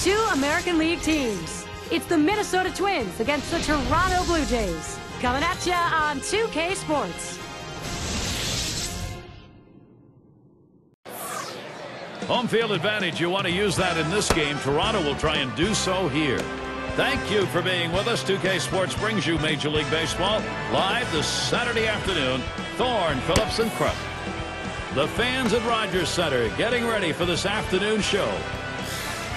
two American League teams. It's the Minnesota Twins against the Toronto Blue Jays. Coming at ya on 2K Sports. Home field advantage, you want to use that in this game. Toronto will try and do so here. Thank you for being with us. 2K Sports brings you Major League Baseball live this Saturday afternoon. Thorne, Phillips, and Krupp. The fans at Rogers Center getting ready for this afternoon show.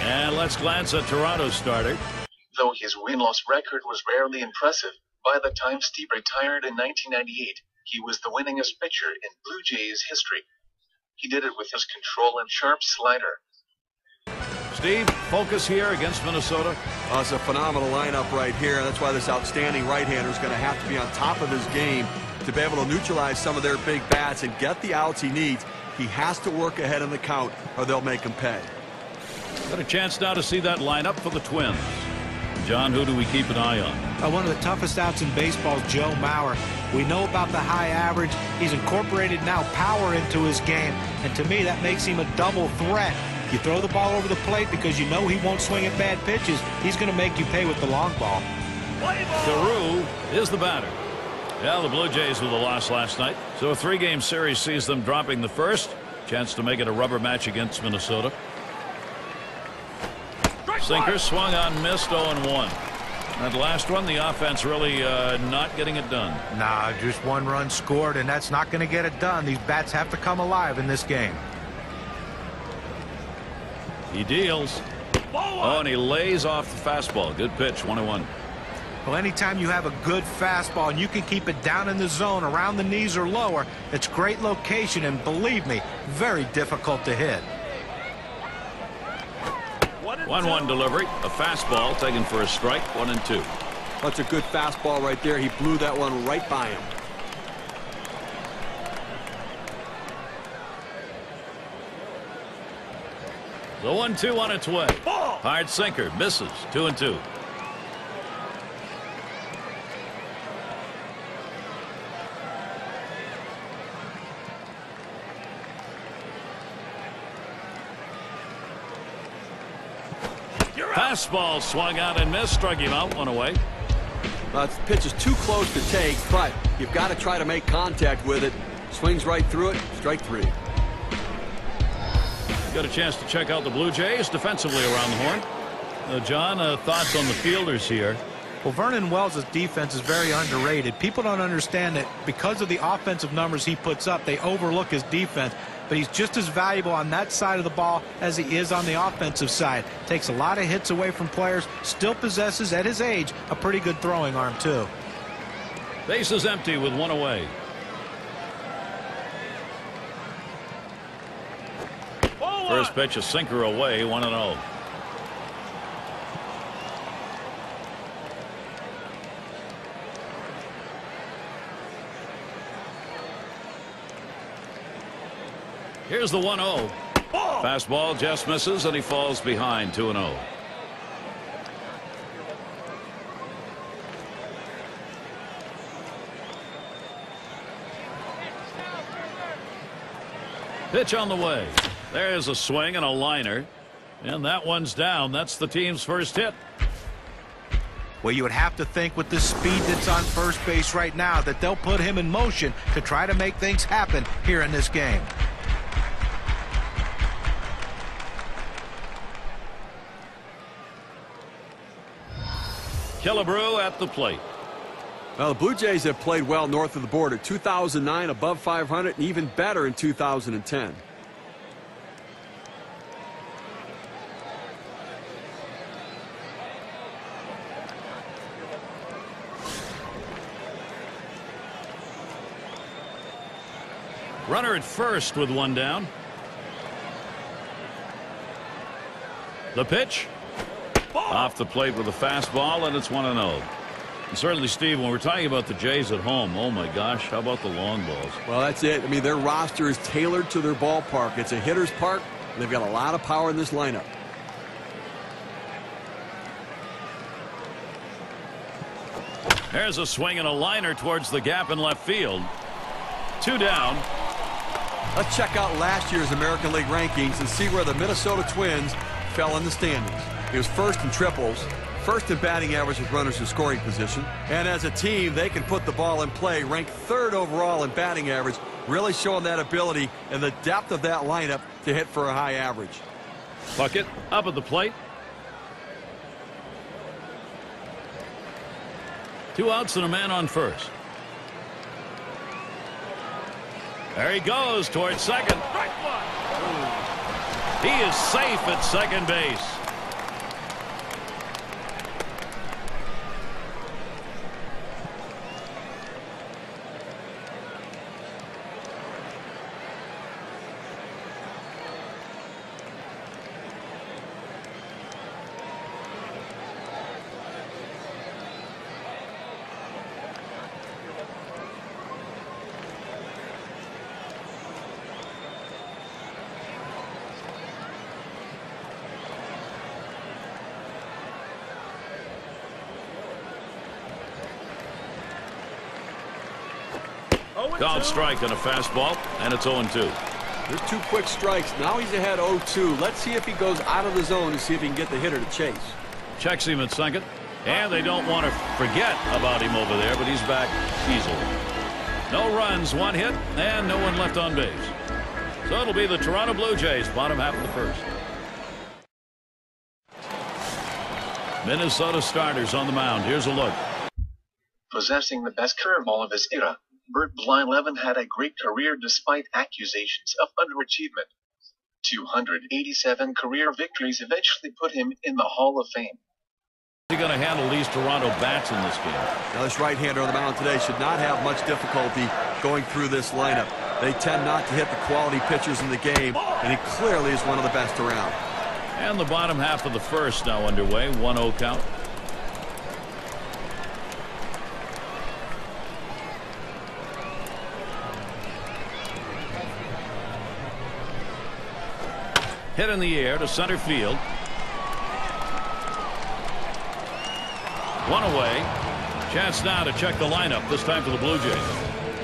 And let's glance at Toronto's starter. Though his win-loss record was rarely impressive, by the time Stieb retired in 1998, he was the winningest pitcher in Blue Jays history. He did it with his control and sharp slider. Steve, focus here against Minnesota. Well, it's a phenomenal lineup right here. That's why this outstanding right-hander is going to have to be on top of his game to be able to neutralize some of their big bats and get the outs he needs. He has to work ahead in the count or they'll make him pay. Got a chance now to see that lineup for the Twins. John, who do we keep an eye on? One of the toughest outs in baseball is Joe Mauer. We know about the high average. He's incorporated now power into his game, and to me that makes him a double threat. You throw the ball over the plate because you know he won't swing at bad pitches. He's going to make you pay with the long ball. Carew is the batter. Yeah, the Blue Jays with a loss last night. So a three-game series sees them dropping the first. Chance to make it a rubber match against Minnesota. Sinker swung on, missed, 0-1. That last one, the offense really not getting it done. Nah, just one run scored, and that's not going to get it done. These bats have to come alive in this game. He deals. Oh, and he lays off the fastball. Good pitch, 1-1. Well, anytime you have a good fastball and you can keep it down in the zone around the knees or lower, it's great location, and believe me, very difficult to hit. 1-1 delivery. A fastball taken for a strike. 1-2. That's a good fastball right there. He blew that one right by him. The 1-2 on its way. Hard sinker. Misses. 2-2. Fastball swung out and missed. Struck him out. 1 away. This pitch is too close to take, but you've got to try to make contact with it. Swings right through it. Strike 3. Got a chance to check out the Blue Jays defensively around the horn. John, thoughts on the fielders here? Well, Vernon Wells' defense is very underrated. People don't understand that because of the offensive numbers he puts up, they overlook his defense. But he's just as valuable on that side of the ball as he is on the offensive side. Takes a lot of hits away from players. Still possesses, at his age, a pretty good throwing arm, too. Base is empty with 1 away. First pitch, a sinker away, 1-0. Here's the 1-0. Fastball just misses, and he falls behind. 2-0. Pitch on the way. There's a swing and a liner, and that one's down. That's the team's first hit. Well, you would have to think with the speed that's on first base right now that they'll put him in motion to try to make things happen here in this game. Killebrew at the plate. Well, the Blue Jays have played well north of the border. 2009 above 500 and even better in 2010. Runner at first with 1 down. The pitch. Off the plate with a fastball, and it's 1-0. And certainly, Steve, when we're talking about the Jays at home, oh my gosh, how about the long balls? Well, that's it. I mean, their roster is tailored to their ballpark. It's a hitter's park, and they've got a lot of power in this lineup. There's a swing and a liner towards the gap in left field. 2 down. Let's check out last year's American League rankings and see where the Minnesota Twins fell in the standings. He was first in triples, first in batting average with runners in scoring position. And as a team, they can put the ball in play, ranked third overall in batting average, really showing that ability and the depth of that lineup to hit for a high average. Puckett up at the plate. 2 outs and a man on first. There he goes towards second. He is safe at second base. Called strike on a fastball, and it's 0-2. There's 2 quick strikes. Now he's ahead 0-2. Let's see if he goes out of the zone to see if he can get the hitter to chase. Checks him at second, and they don't want to forget about him over there, but he's back easily. No runs, 1 hit, and no one left on base. So it'll be the Toronto Blue Jays, bottom half of the first. Minnesota starters on the mound. Here's a look. Possessing the best curveball of his era, Bert Blyleven had a great career despite accusations of underachievement. 287 career victories eventually put him in the Hall of Fame. How are you going to handle these Toronto bats in this game? Now this right-hander on the mound today should not have much difficulty going through this lineup. They tend not to hit the quality pitchers in the game, and he clearly is one of the best around. And the bottom half of the first now underway. 1-0 count. Hit in the air to center field. 1 away. Chance now to check the lineup, this time for the Blue Jays.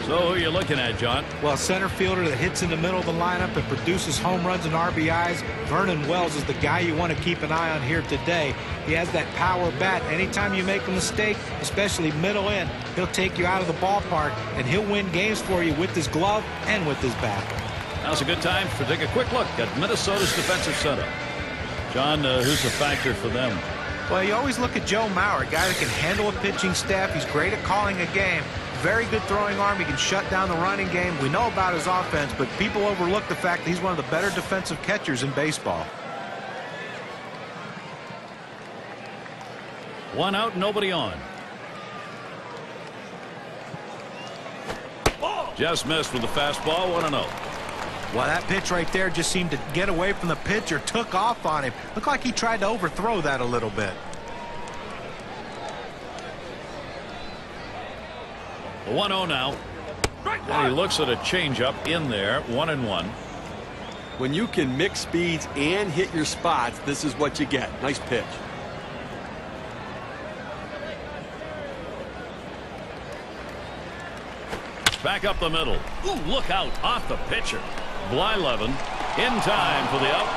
So who are you looking at, John? Well, center fielder that hits in the middle of the lineup and produces home runs and RBIs. Vernon Wells is the guy you want to keep an eye on here today. He has that power bat. Anytime you make a mistake, especially middle in, he'll take you out of the ballpark, and he'll win games for you with his glove and with his bat. Now's a good time to take a quick look at Minnesota's defensive setup. John, who's a factor for them? Well, you always look at Joe Mauer, a guy that can handle a pitching staff. He's great at calling a game. Very good throwing arm. He can shut down the running game. We know about his offense, but people overlook the fact that he's one of the better defensive catchers in baseball. 1 out, nobody on. Just missed with the fastball. 1-0. Well, that pitch right there just seemed to get away from the pitcher, took off on him. Looked like he tried to overthrow that a little bit. The 1-0 now. And he looks at a changeup in there. 1-1. When you can mix speeds and hit your spots, this is what you get. Nice pitch. Back up the middle. Ooh, look out off the pitcher. Blyleven in time for the out.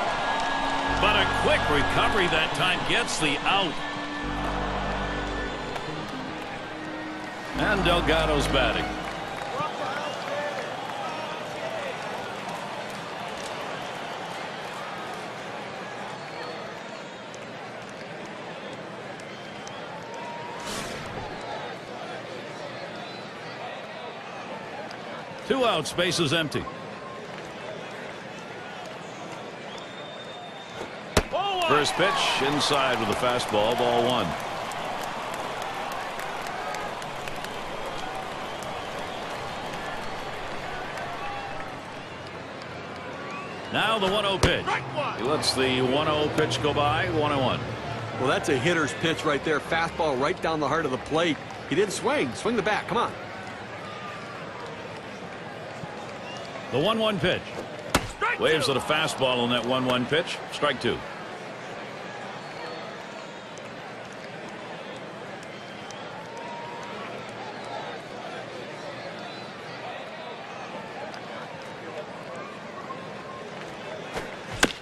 But a quick recovery that time gets the out. And Delgado's batting. Two out, space is empty. First pitch inside with a fastball, ball 1. Now the 1-0 pitch. He lets the 1-0 pitch go by. 1-1. Well, that's a hitter's pitch right there. Fastball right down the heart of the plate. He didn't swing. Swing the bat. Come on. The 1-1 pitch. Waves at a fastball on that 1-1 pitch. Strike 2.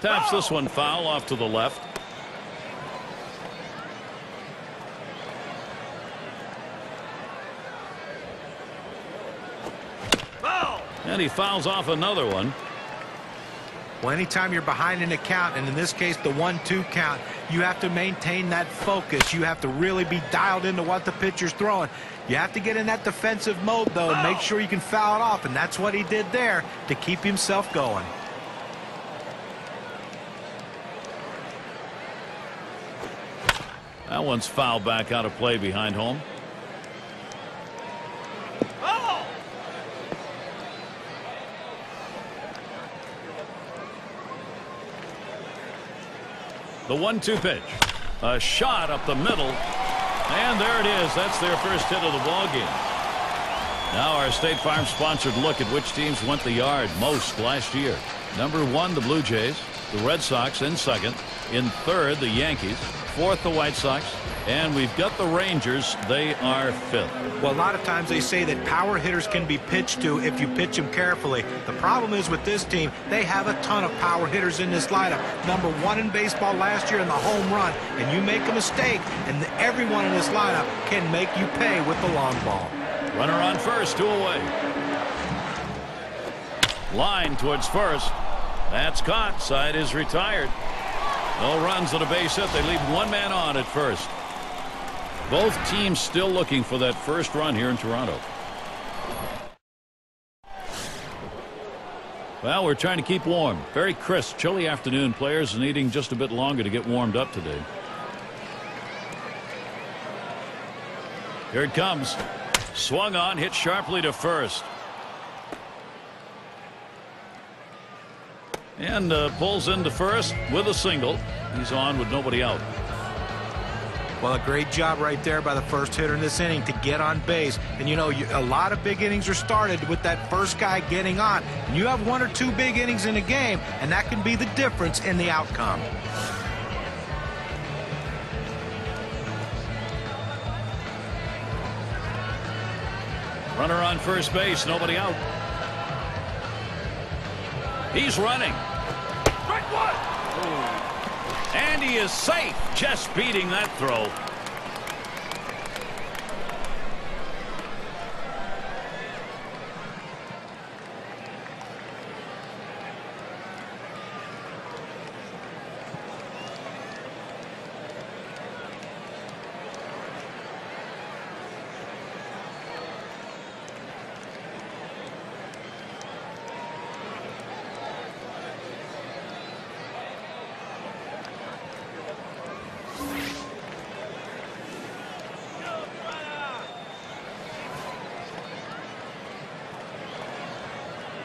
Taps this one foul off to the left. And he fouls off another one. Well, anytime you're behind in a count, and in this case the 1-2 count, you have to maintain that focus. You have to really be dialed into what the pitcher's throwing. You have to get in that defensive mode, though, and make sure you can foul it off, and that's what he did there to keep himself going. That one's fouled back out of play behind home. The 1-2 pitch. A shot up the middle. And there it is. That's their first hit of the ball game. Now our State Farm sponsored look at which teams went the yard most last year. Number 1, the Blue Jays. The Red Sox in second. In third, the Yankees. Fourth, the White Sox. And we've got the Rangers. They are fifth. Well, a lot of times they say that power hitters can be pitched to if you pitch them carefully. The problem is with this team, they have a ton of power hitters in this lineup. Number 1 in baseball last year in the home run. And you make a mistake, and everyone in this lineup can make you pay with the long ball. Runner on first, 2 away. Line towards first. That's caught. Side is retired. No runs and a base hit. They leave 1 man on at first. Both teams still looking for that first run here in Toronto. Well, we're trying to keep warm. Very crisp, chilly afternoon. Players needing just a bit longer to get warmed up today. Here it comes. Swung on, hit sharply to first. And pulls into first with a single. He's on with nobody out. Well, a great job right there by the first hitter in this inning to get on base. And, you know, a lot of big innings are started with that first guy getting on. And you have 1 or 2 big innings in a game, and that can be the difference in the outcome. Runner on first base, nobody out. He's running. Strike 1. And he is safe, just beating that throw.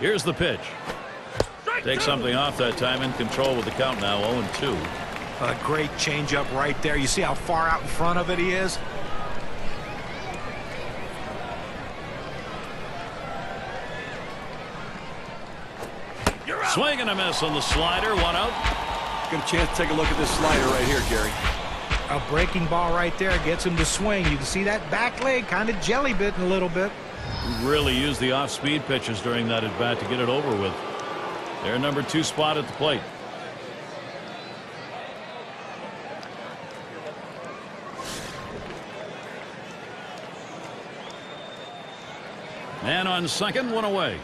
Here's the pitch. Take something off that time. In control with the count now, 0-2. A great changeup right there. You see how far out in front of it he is? Swing and a miss on the slider. 1 out. Get a chance to take a look at this slider right here, Gary. A breaking ball right there gets him to swing. You can see that back leg kind of jelly bitten a little bit. Really used the off-speed pitches during that at-bat to get it over with. Their number 2 spot at the plate. Man on second, 1 away.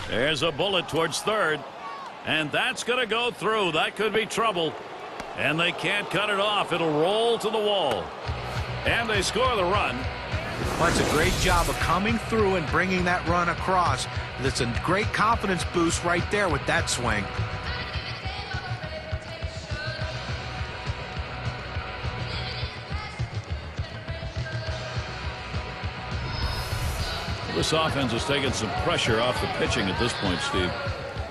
There's a bullet towards third. And that's going to go through. That could be trouble. And they can't cut it off. It'll roll to the wall. And they score the run. Well, it's a great job of coming through and bringing that run across. That's a great confidence boost right there with that swing. This offense is taking some pressure off the pitching at this point, Steve.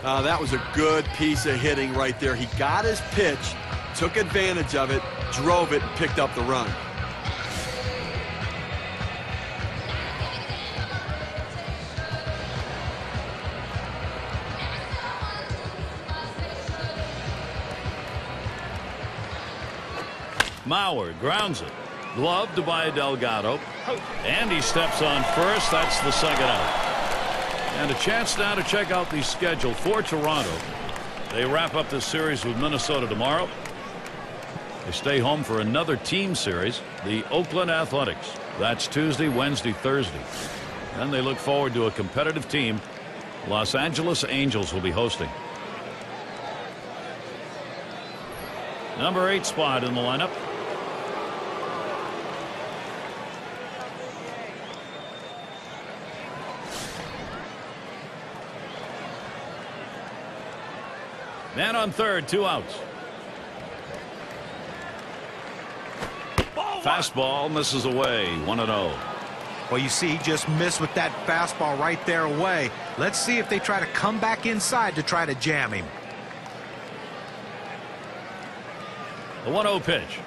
That was a good piece of hitting right there. He got his pitch, took advantage of it, drove it, and picked up the run. Mauer grounds it. Gloved by Delgado. And he steps on first. That's the second out. And a chance now to check out the schedule for Toronto. They wrap up this series with Minnesota tomorrow. They stay home for another team series, the Oakland Athletics. That's Tuesday, Wednesday, Thursday. And they look forward to a competitive team. Los Angeles Angels will be hosting. Number 8 spot in the lineup. Man on third, 2 outs. Fastball misses away, 1-0. Well, you see, he just missed with that fastball right there away. Let's see if they try to come back inside to try to jam him. The 1-0 pitch.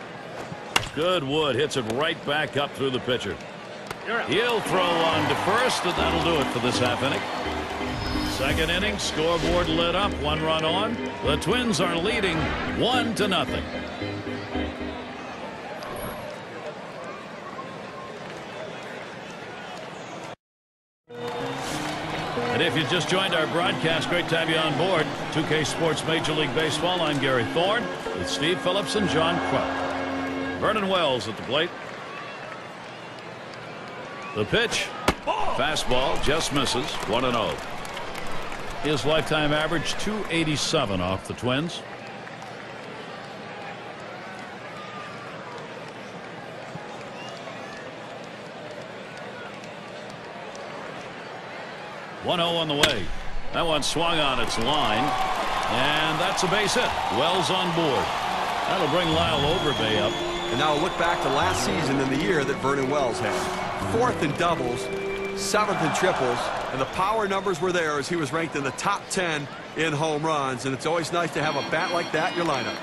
Good wood, hits it right back up through the pitcher. He'll throw on to first, and that'll do it for this half inning. Second inning, scoreboard lit up, 1 run on. The Twins are leading 1-0. And if you just joined our broadcast, great to have you on board. 2K Sports Major League Baseball. I'm Gary Thorne with Steve Phillips and John Kruk. Vernon Wells at the plate. The pitch. Fastball just misses. 1-0. His lifetime average 287 off the Twins. On the way. That one swung on its line, and that's a base hit. Wells on board. That'll bring Lyle Overbay up. And now we'll look back to last season in the year that Vernon Wells had. 4th in doubles, 7th in triples, and the power numbers were there as he was ranked in the top 10 in home runs. And it's always nice to have a bat like that in your lineup.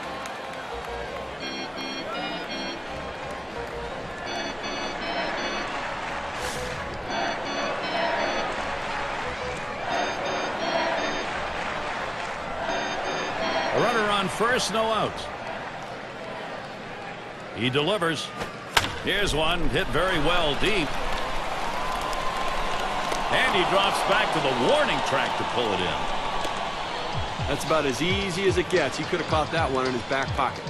A runner on first, no outs. He delivers. Here's one hit very well deep. And he drops back to the warning track to pull it in. That's about as easy as it gets. He could have caught that one in his back pocket.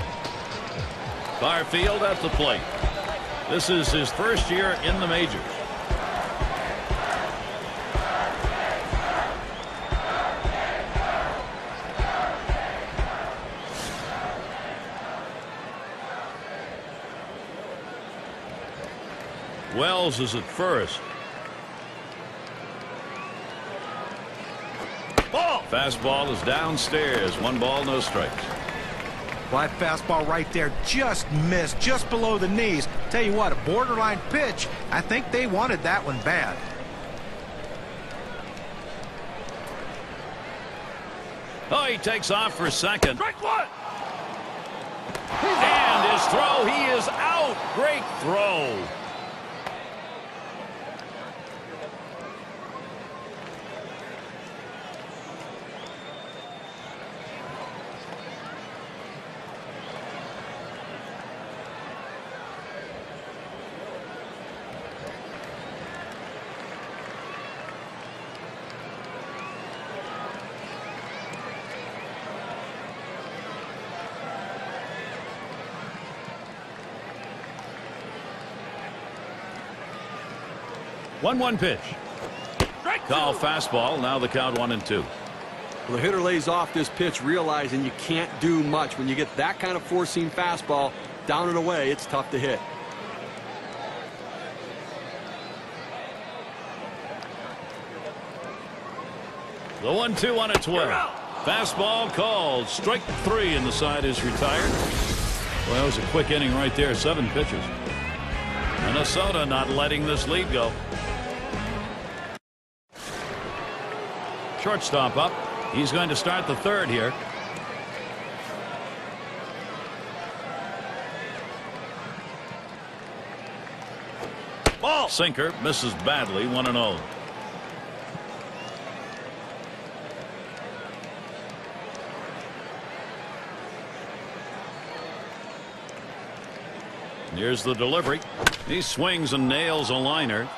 Garfield at the plate. This is his first year in the majors. Wells is at first. Fastball is downstairs. 1 ball, no strikes. Well, that fastball right there just missed, just below the knees. Tell you what, a borderline pitch. I think they wanted that one bad. Oh, he takes off for second. Strike 1. And his throw, he is out. Great throw. One pitch. Call fastball. Now the count 1-2. Well, the hitter lays off this pitch, realizing you can't do much. When you get that kind of four-seam fastball down and away, it's tough to hit. The 1-2 on its way. Fastball called. Strike 3, and the side is retired. Well, that was a quick inning right there. 7 pitches. Minnesota not letting this lead go. Shortstop up. He's going to start the third here. Ball. Sinker misses badly. 1-0. Here's the delivery. He swings and nails a liner.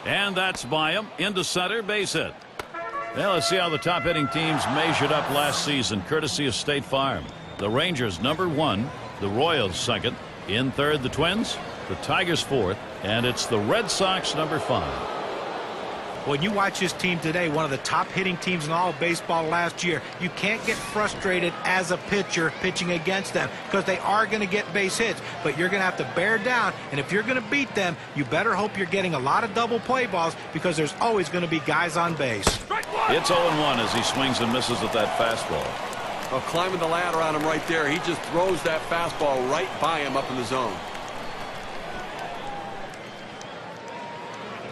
And that's by him. Into center, base hit. Well, let's see how the top hitting teams measured up last season, courtesy of State Farm. The Rangers #1, the Royals 2nd, in 3rd the Twins, the Tigers 4th, and it's the Red Sox #5. When you watch his team today, one of the top hitting teams in all of baseball last year, you can't get frustrated as a pitcher pitching against them because they are going to get base hits, but you're going to have to bear down, and if you're going to beat them, you better hope you're getting a lot of double play balls because there's always going to be guys on base. It's 0-1 as he swings and misses at that fastball. Well, climbing the ladder on him right there. He just throws that fastball right by him up in the zone.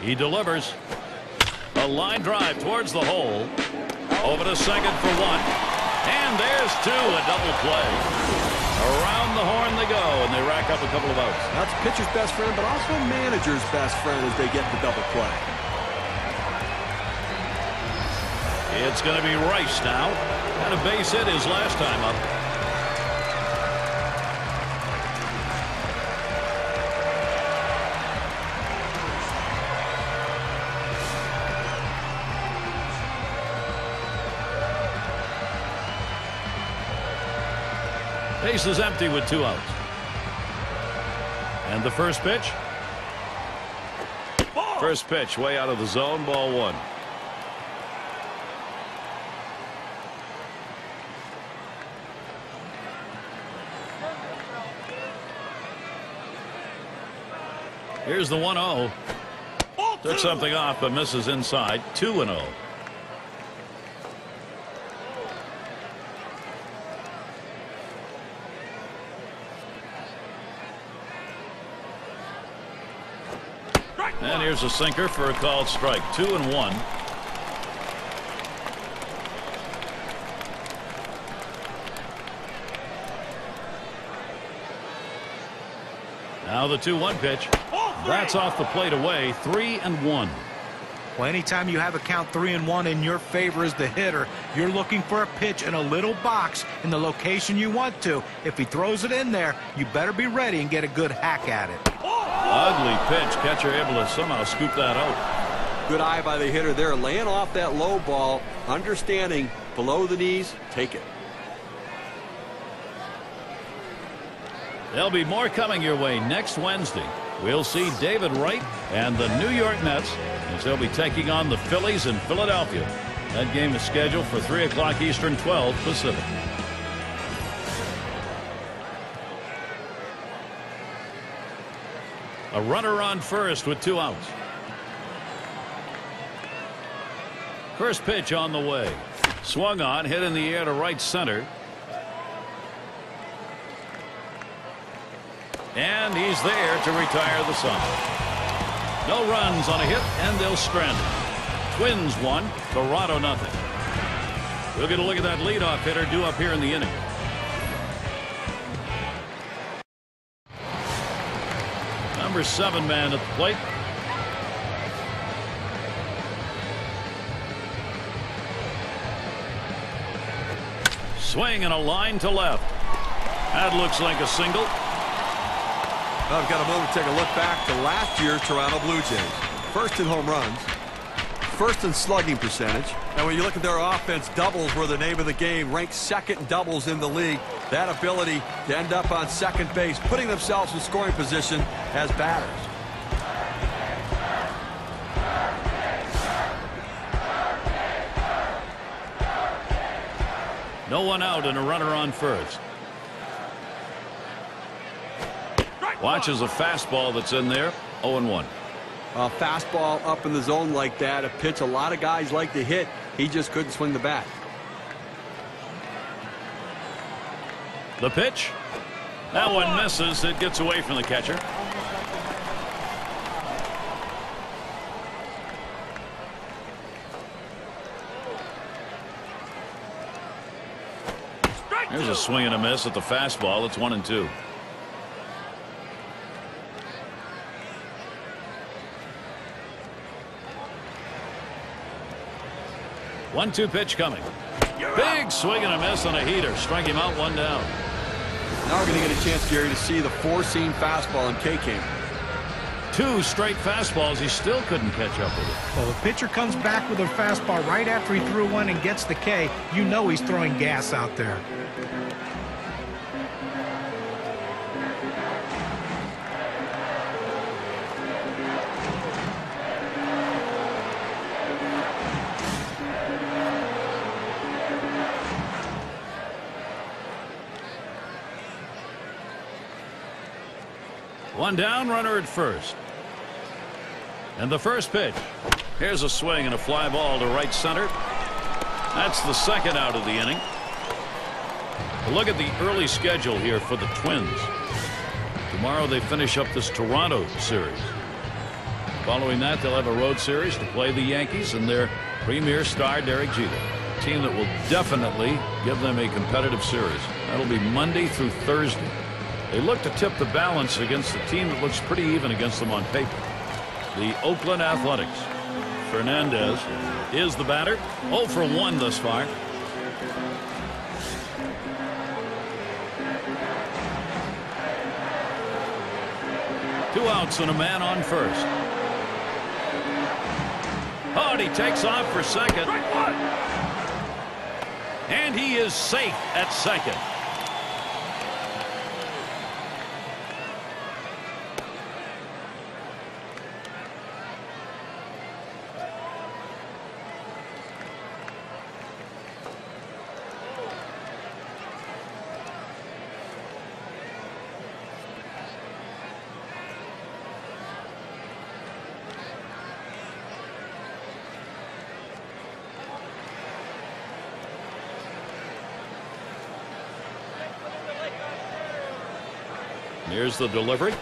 He delivers. A line drive towards the hole. Over to second for one. And there's two, a double play. Around the horn they go, and they rack up a couple of outs. That's pitcher's best friend, but also manager's best friend as they get the double play. It's going to be Rice now. Had a base hit his last time up. Base is empty with 2 outs. And the first pitch. First pitch way out of the zone, ball 1. Here's the 1-0. Took something off but misses inside. 2-0. And here's a sinker for a called strike. 2-1. Now the 2-1 pitch. That's off the plate away. 3-1. Well, anytime you have a count 3-1 in your favor as the hitter, you're looking for a pitch in a little box in the location you want to. If he throws it in there, you better be ready and get a good hack at it. Ugly pitch. Catcher able to somehow scoop that out. Good eye by the hitter there, laying off that low ball, understanding below the knees, take it. There'll be more coming your way next Wednesday. We'll see David Wright and the New York Mets as they'll be taking on the Phillies in Philadelphia. That game is scheduled for 3 o'clock Eastern, 12 Pacific. A runner on first with 2 outs. First pitch on the way. Swung on, hit in the air to right center. And he's there to retire the side. No runs on a hit, and they'll strand it. Twins 1, Toronto nothing. We'll get a look at that leadoff hitter due up here in the inning. Number 7 man at the plate. Swing and a line to left. That looks like a single. Well, I've got a moment to take a look back to last year's Toronto Blue Jays. First in home runs, first in slugging percentage, and when you look at their offense, doubles were the name of the game, ranked second in doubles in the league. That ability to end up on second base, putting themselves in scoring position as batters. No one out and a runner on first. Watches a fastball that's in there. 0-1. A fastball up in the zone like that, a pitch a lot of guys like to hit. He just couldn't swing the bat. The pitch. That one misses. It gets away from the catcher. There's a swing and a miss at the fastball. It's 1-2. 1-2 pitch coming. Big swing and a miss on a heater. Strike him out, 1 down. Now we're going to get a chance, Gary, to see the 4-seam fastball in K-King. 2 straight fastballs. He still couldn't catch up with it. Well, the pitcher comes back with a fastball right after he threw one and gets the K. You know he's throwing gas out there. One down, runner at first. And the first pitch. Here's a swing and a fly ball to right center. That's the second out of the inning. Look at the early schedule here for the Twins. Tomorrow they finish up this Toronto series. Following that, they'll have a road series to play the Yankees and their premier star, Derek Jeter. A team that will definitely give them a competitive series. That'll be Monday through Thursday. They look to tip the balance against a team that looks pretty even against them on paper. The Oakland Athletics. Fernandez is the batter. 0 for 1 thus far. Two outs and a man on first. Oh, and he takes off for second. And he is safe at second. Here's the delivery.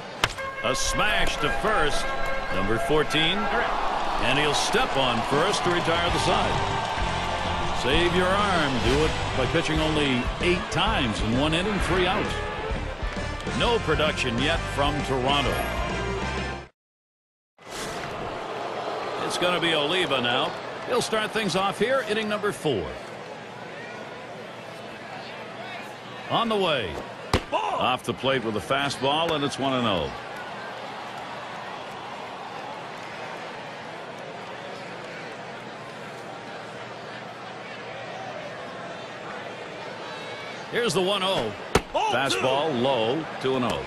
A smash to first. Number 14. And he'll step on first to retire the side. Save your arm. Do it by pitching only 8 times in 1 inning, 3 outs. No production yet from Toronto. It's going to be Oliva now. He'll start things off here, inning number 4. On the way. Off the plate with a fastball, and it's 1-0. Here's the 1-0. Fastball low, 2-0.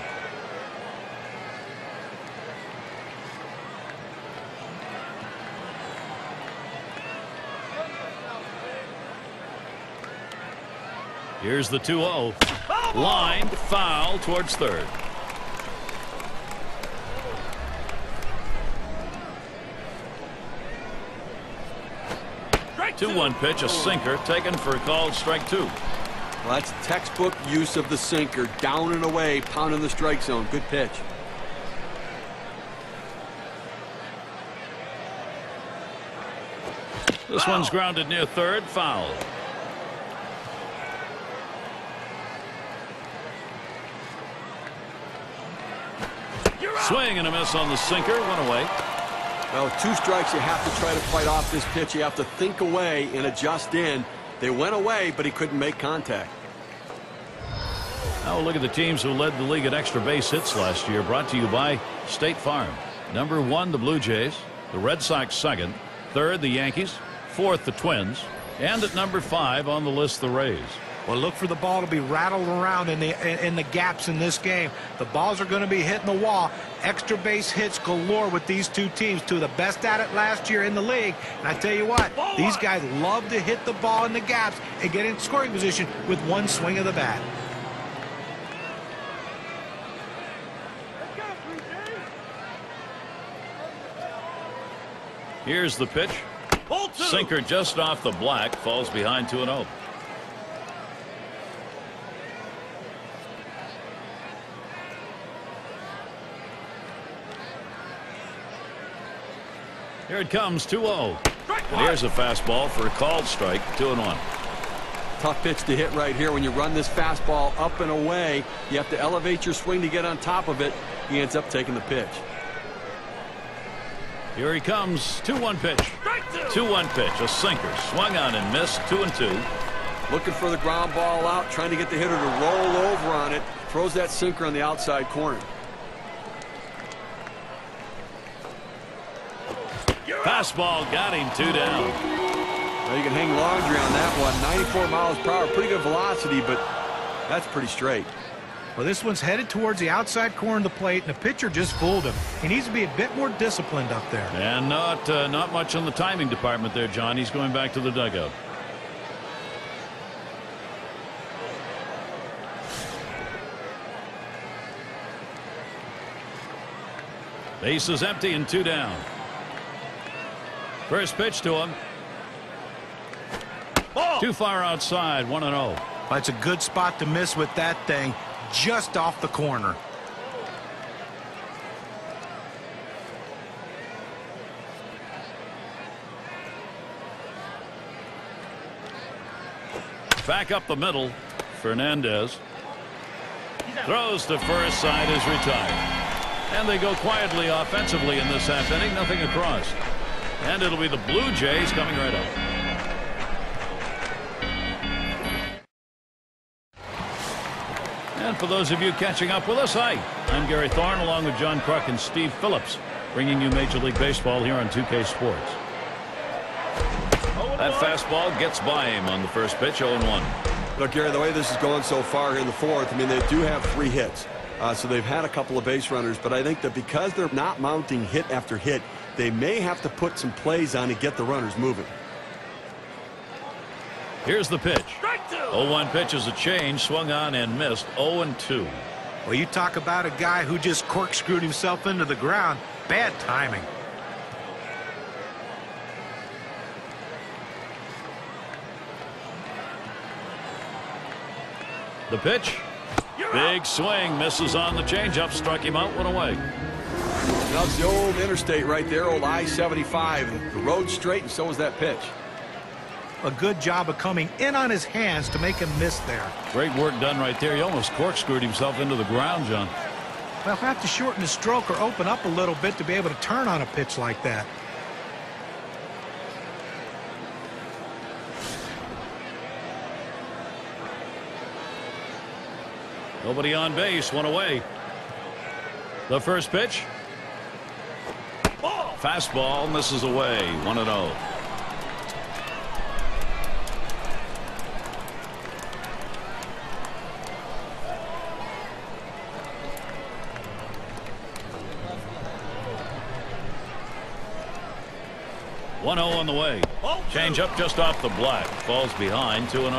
Here's the 2-0. Lined foul towards third. Strike 2-1 pitch, a sinker taken for a called strike 2. Well, that's textbook use of the sinker. Down and away, pounding the strike zone. Good pitch. This one's grounded near third, foul. Swing and a miss on the sinker, 1 away. Well, 2 strikes, you have to try to fight off this pitch. You have to think away and adjust in. They went away, but he couldn't make contact. Now look at the teams who led the league at extra base hits last year. Brought to you by State Farm. Number 1, the Blue Jays. The Red Sox second. Third, the Yankees. Fourth, the Twins. And at number 5 on the list, the Rays. Well, look for the ball to be rattled around in the gaps in this game. The balls are going to be hitting the wall. Extra base hits galore with these two teams. Two of the best at it last year in the league. And I tell you what, these guys love to hit the ball in the gaps and get in scoring position with one swing of the bat. Here's the pitch. Sinker just off the black. Falls behind 2-0. Here it comes, 2-0. And here's a fastball for a called strike, 2-1. Tough pitch to hit right here. When you run this fastball up and away, you have to elevate your swing to get on top of it. He ends up taking the pitch. Here he comes, 2-1 pitch. 2-1 pitch, a sinker, swung on and missed, 2-2. Looking for the ground ball out, trying to get the hitter to roll over on it. Throws that sinker on the outside corner. Fastball got him, 2 down. Well, you can hang laundry on that one. 94 miles per hour, pretty good velocity, but that's pretty straight. Well, this one's headed towards the outside corner of the plate, and the pitcher just fooled him. He needs to be a bit more disciplined up there. And not much on the timing department there, John. He's going back to the dugout. Base is empty and 2 down. First pitch to him. Ball. Too far outside, 1-0. That's a good spot to miss with that thing, just off the corner. Back up the middle, Fernandez. Throws to first, side is retired. And they go quietly offensively in this half inning, nothing across. And it'll be the Blue Jays coming right up. And for those of you catching up with us, hi, I'm Gary Thorne along with John Kruk and Steve Phillips, bringing you Major League Baseball here on 2K Sports. That fastball gets by him on the first pitch, 0-1. Look, Gary, the way this is going so far here in the fourth, I mean, they do have 3 hits. So they've had a couple of base runners, but I think that because they're not mounting hit after hit, they may have to put some plays on to get the runners moving. Here's the pitch. 0-1 pitch is a change, swung on and missed. 0-2. Well, you talk about a guy who just corkscrewed himself into the ground. Bad timing. The pitch. Big swing, misses on the changeup, struck him out, went away. That's the old interstate right there, old I-75. The road's straight, and so is that pitch. A good job of coming in on his hands to make him miss there. Great work done right there. He almost corkscrewed himself into the ground, John. Well, have to shorten the stroke or open up a little bit to be able to turn on a pitch like that. Nobody on base, one away. The first pitch. Fastball misses away, 1-0. On the way. Change up just off the black. Falls behind, 2-0.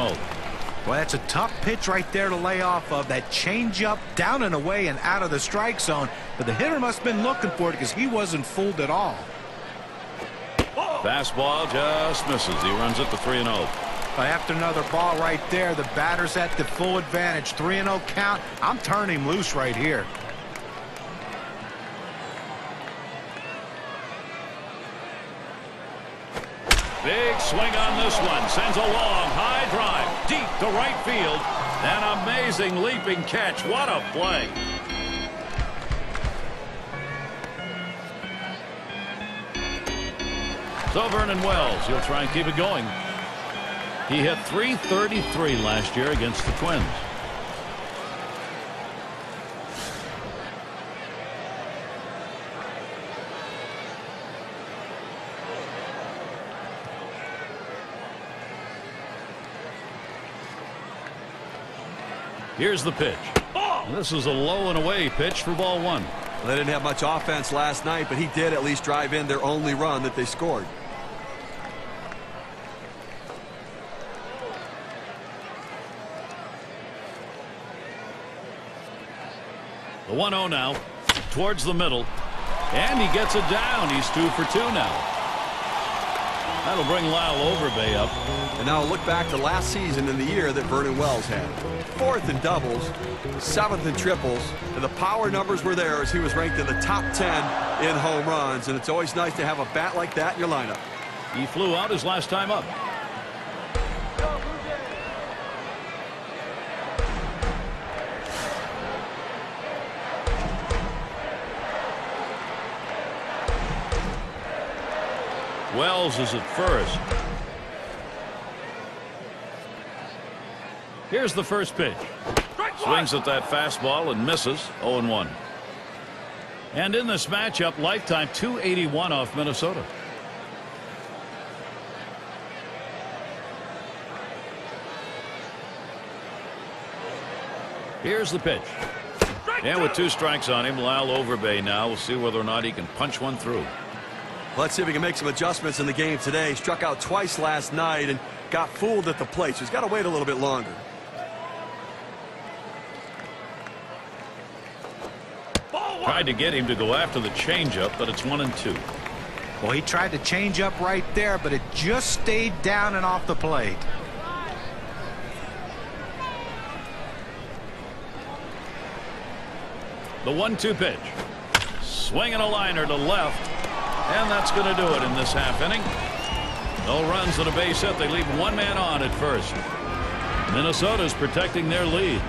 Well, that's a tough pitch right there to lay off of. That changeup down and away and out of the strike zone. But the hitter must have been looking for it because he wasn't fooled at all. Fastball just misses. He runs it to 3-0. After another ball right there, the batter's at the full advantage. 3-0 count. I'm turning him loose right here. Big swing on this one. Sends a long, high drive deep to right field. An amazing leaping catch. What a play. So Vernon Wells, he'll try and keep it going. He hit .333 last year against the Twins. Here's the pitch. This is a low and away pitch for ball 1. Well, they didn't have much offense last night, but he did at least drive in their only run that they scored. The 1-0 now towards the middle, and he gets it down. He's 2 for 2 now. That'll bring Lyle Overbay up. And now look back to last season in the year that Vernon Wells had. 4th in doubles, 7th in triples, and the power numbers were there as he was ranked in the top 10 in home runs. And it's always nice to have a bat like that in your lineup. He flew out his last time up. Wells is at first. Here's the first pitch. Swings at that fastball and misses. 0-1. And in this matchup, lifetime .281 off Minnesota. Here's the pitch. And with 2 strikes on him, Lyle Overbay now. We'll see whether or not he can punch one through. Let's see if he can make some adjustments in the game today. He struck out twice last night and got fooled at the plate, so he's got to wait a little bit longer. Tried to get him to go after the changeup, but it's 1-2. Well, he tried to change up right there, but it just stayed down and off the plate. The 1-2 pitch. Swinging a liner to left, and that's going to do it in this half inning. No runs and a base hit. They leave one man on at first. Minnesota's protecting their lead.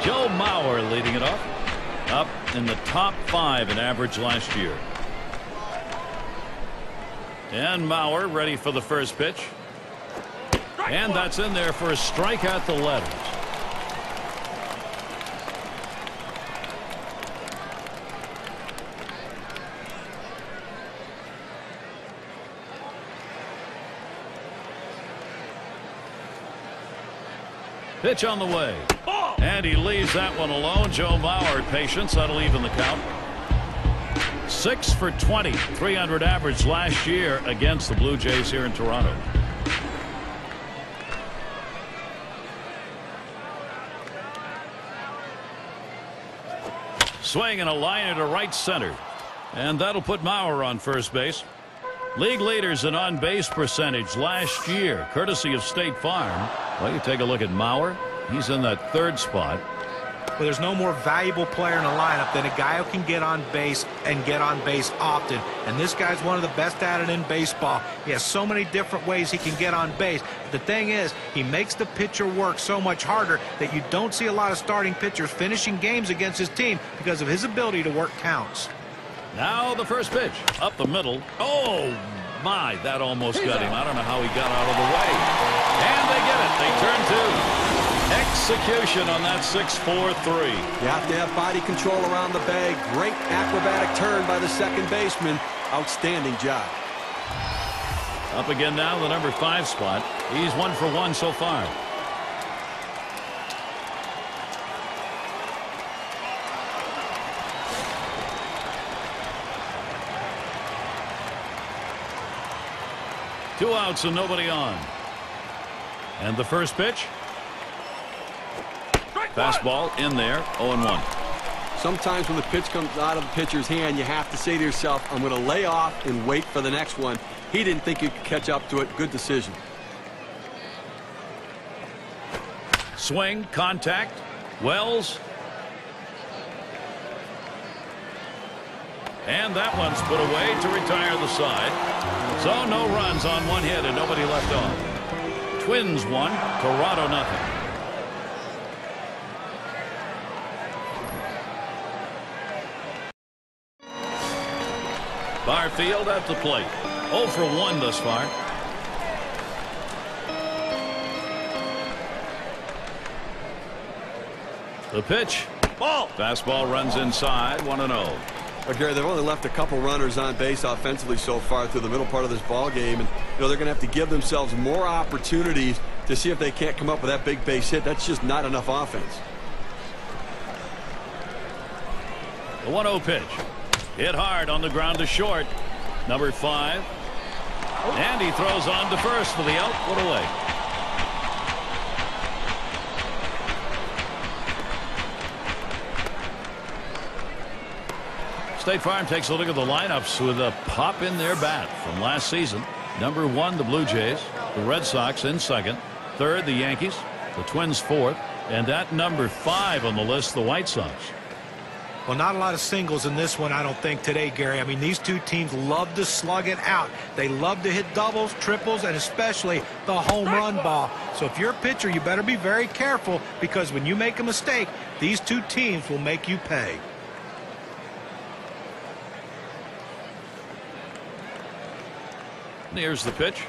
Joe Mauer leading it off. Up in the top 5 in average last year. And Mauer ready for the first pitch. And that's in there for a strikeout to letters. Pitch on the way. And he leaves that one alone. Joe Mauer, patience. That'll even the count. 6 for 20. 300 average last year against the Blue Jays here in Toronto. Swing and a liner to right center. And that'll put Mauer on first base. League leaders in on-base percentage last year, courtesy of State Farm. Well, you take a look at Mauer. He's in that 3rd spot. Well, there's no more valuable player in the lineup than a guy who can get on base and get on base often. And this guy's one of the best at it in baseball. He has so many different ways he can get on base. The thing is, he makes the pitcher work so much harder that you don't see a lot of starting pitchers finishing games against his team because of his ability to work counts. Now the first pitch. Up the middle. Oh, my. That almost got him. I don't know how he got out of the way. And they get it. They turn 2. Execution on that 6-4-3. You have to have body control around the bag. Great acrobatic turn by the second baseman. Outstanding job. Up again now, the number 5 spot. He's 1 for 1 so far. Two outs and nobody on. And the first pitch. Fastball in there, 0-1. Sometimes when the pitch comes out of the pitcher's hand, you have to say to yourself, I'm going to lay off and wait for the next one. He didn't think he could catch up to it. Good decision. Swing, contact, Wells. And that one's put away to retire the side. So no runs on 1 hit and nobody left on. Twins 1, Toronto nothing. Barfield at the plate. 0 for 1 thus far. The pitch. Ball. Fastball runs inside. 1-0. Well, Gary, they've only left a couple runners on base offensively so far through the middle part of this ball game, and they're going to have to give themselves more opportunities to see if they can't come up with that big base hit. That's just not enough offense. The 1-0 pitch. Hit hard on the ground to short. Number 5. And he throws on to first for the out. Put away. State Farm takes a look at the lineups with a pop in their bat from last season. Number 1, the Blue Jays. The Red Sox in 2nd. 3rd, the Yankees. The Twins 4th. And at number 5 on the list, the White Sox. Well, not a lot of singles in this one, I don't think, today, Gary. I mean, these two teams love to slug it out. They love to hit doubles, triples, and especially the home run ball. So if you're a pitcher, you better be very careful, because when you make a mistake, these two teams will make you pay. Here's the pitch.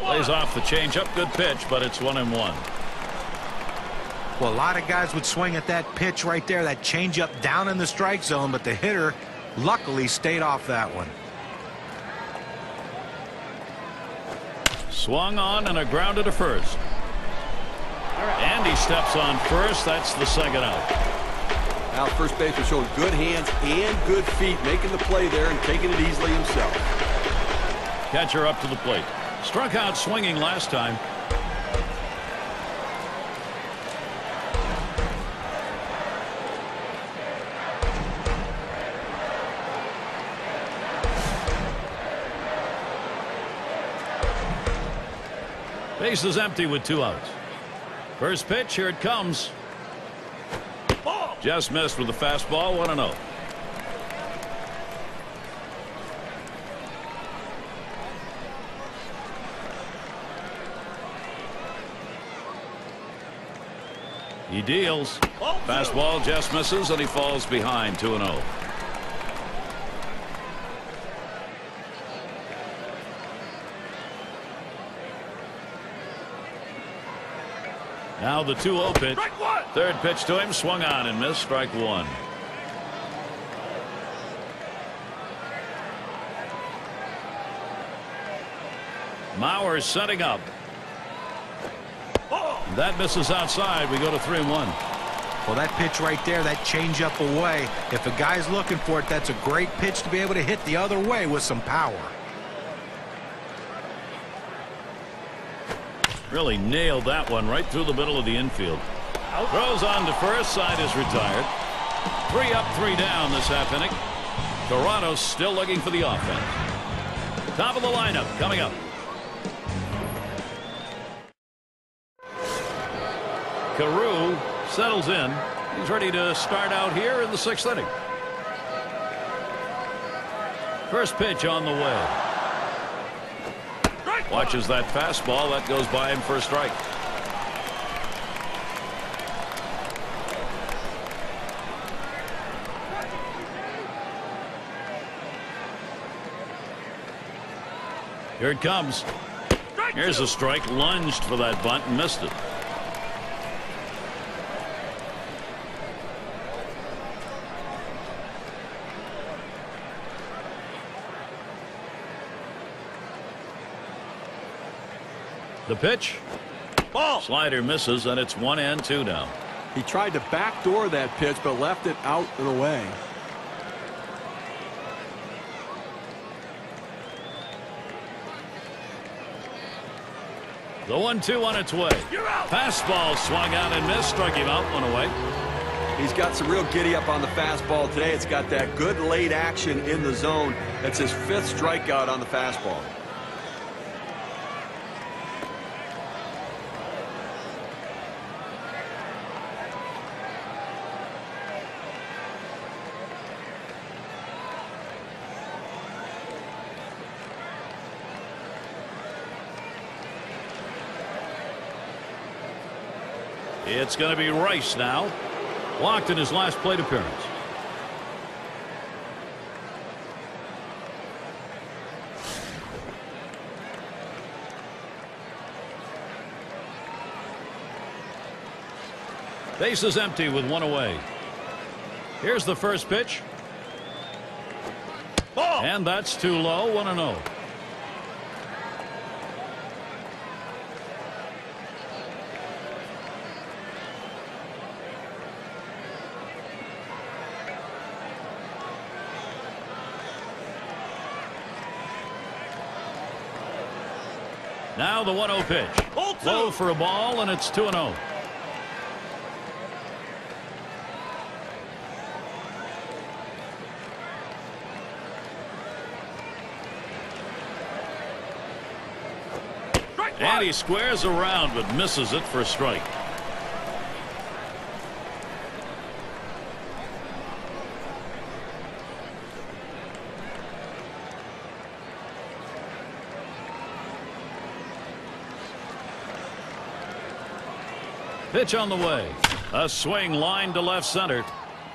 Lays off the changeup. Good pitch, but it's 1-1. Well, a lot of guys would swing at that pitch right there, that changeup down in the strike zone, but the hitter luckily stayed off that one. Swung on and a grounder to first. And he steps on first. That's the 2nd out. Now first baseman showing good hands and good feet, making the play there and taking it easily himself. Catcher up to the plate. Struck out swinging last time. Base is empty with 2 outs. First pitch, here it comes. Just missed with the fastball, 1-0. He deals. Fastball just misses, and he falls behind 2-0. Now the 2-0 pitch. Third pitch to him, swung on and missed, strike 1. Mauer setting up. That misses outside. We go to 3-1. Well, that pitch right there, that changeup away. If a guy's looking for it, that's a great pitch to be able to hit the other way with some power. Really nailed that one right through the middle of the infield. Throws on to first. Side is retired. 3 up, 3 down this half inning. Toronto still looking for the offense. Top of the lineup coming up. Carew settles in. He's ready to start out here in the 6th inning. First pitch on the way. Watches that fastball. That goes by him for a strike. Here it comes. Here's a strike. Lunged for that bunt and missed it. The pitch. Ball. Slider misses, and it's 1-2 now. He tried to backdoor that pitch, but left it out and away. The 1-2 on its way. Fastball swung out and missed. Struck him out, 1 away. He's got some real giddy up on the fastball today. It's got that good late action in the zone. That's his 5th strikeout on the fastball. It's going to be Rice now. Walked in his last plate appearance. Base is empty with 1 away. Here's the first pitch. Ball. And that's too low. 1-0. Now the 1-0 pitch. Low for a ball, and it's 2-0. And he squares around but misses it for a strike. Pitch on the way. A swing line to left center.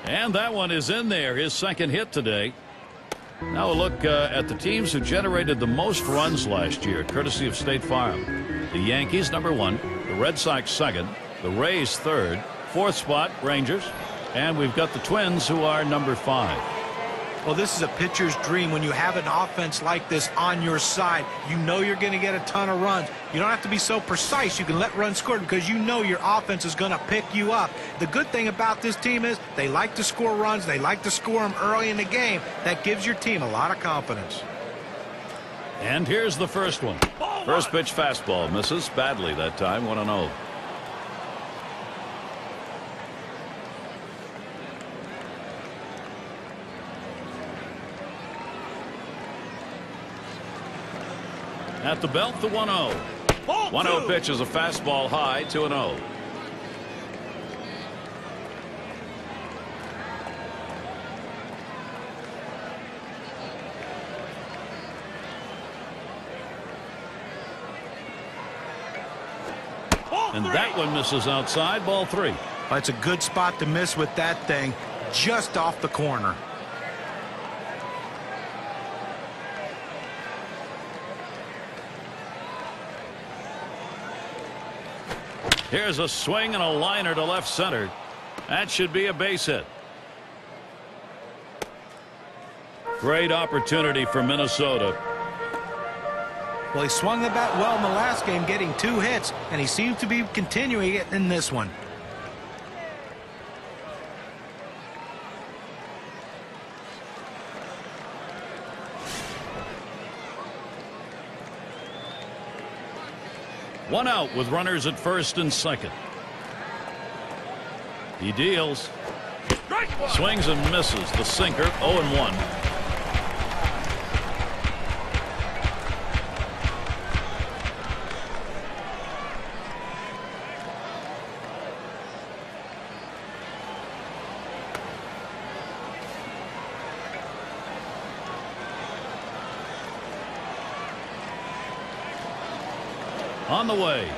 And that one is in there. His 2nd hit today. Now a look at the teams who generated the most runs last year, courtesy of State Farm. The Yankees, number 1. The Red Sox, 2nd. The Rays, 3rd. 4th spot, Rangers. And we've got the Twins, who are number 5. Well, this is a pitcher's dream. When you have an offense like this on your side, you know you're going to get a ton of runs. You don't have to be so precise. You can let runs score because you know your offense is going to pick you up. The good thing about this team is they like to score runs. They like to score them early in the game. That gives your team a lot of confidence. And here's the first one. First pitch fastball. Misses badly that time. 1-0. At the belt, the 1-0. 1-0 pitch is a fastball high, 2-0. And that one misses outside, ball 3. Well, it's a good spot to miss with that thing, just off the corner. Here's a swing and a liner to left center. That should be a base hit. Great opportunity for Minnesota. Well, he swung the bat well in the last game, getting 2 hits, and he seems to be continuing it in this one. One out with runners at first and second. He deals. Swings and misses. The sinker, 0-1. On the way.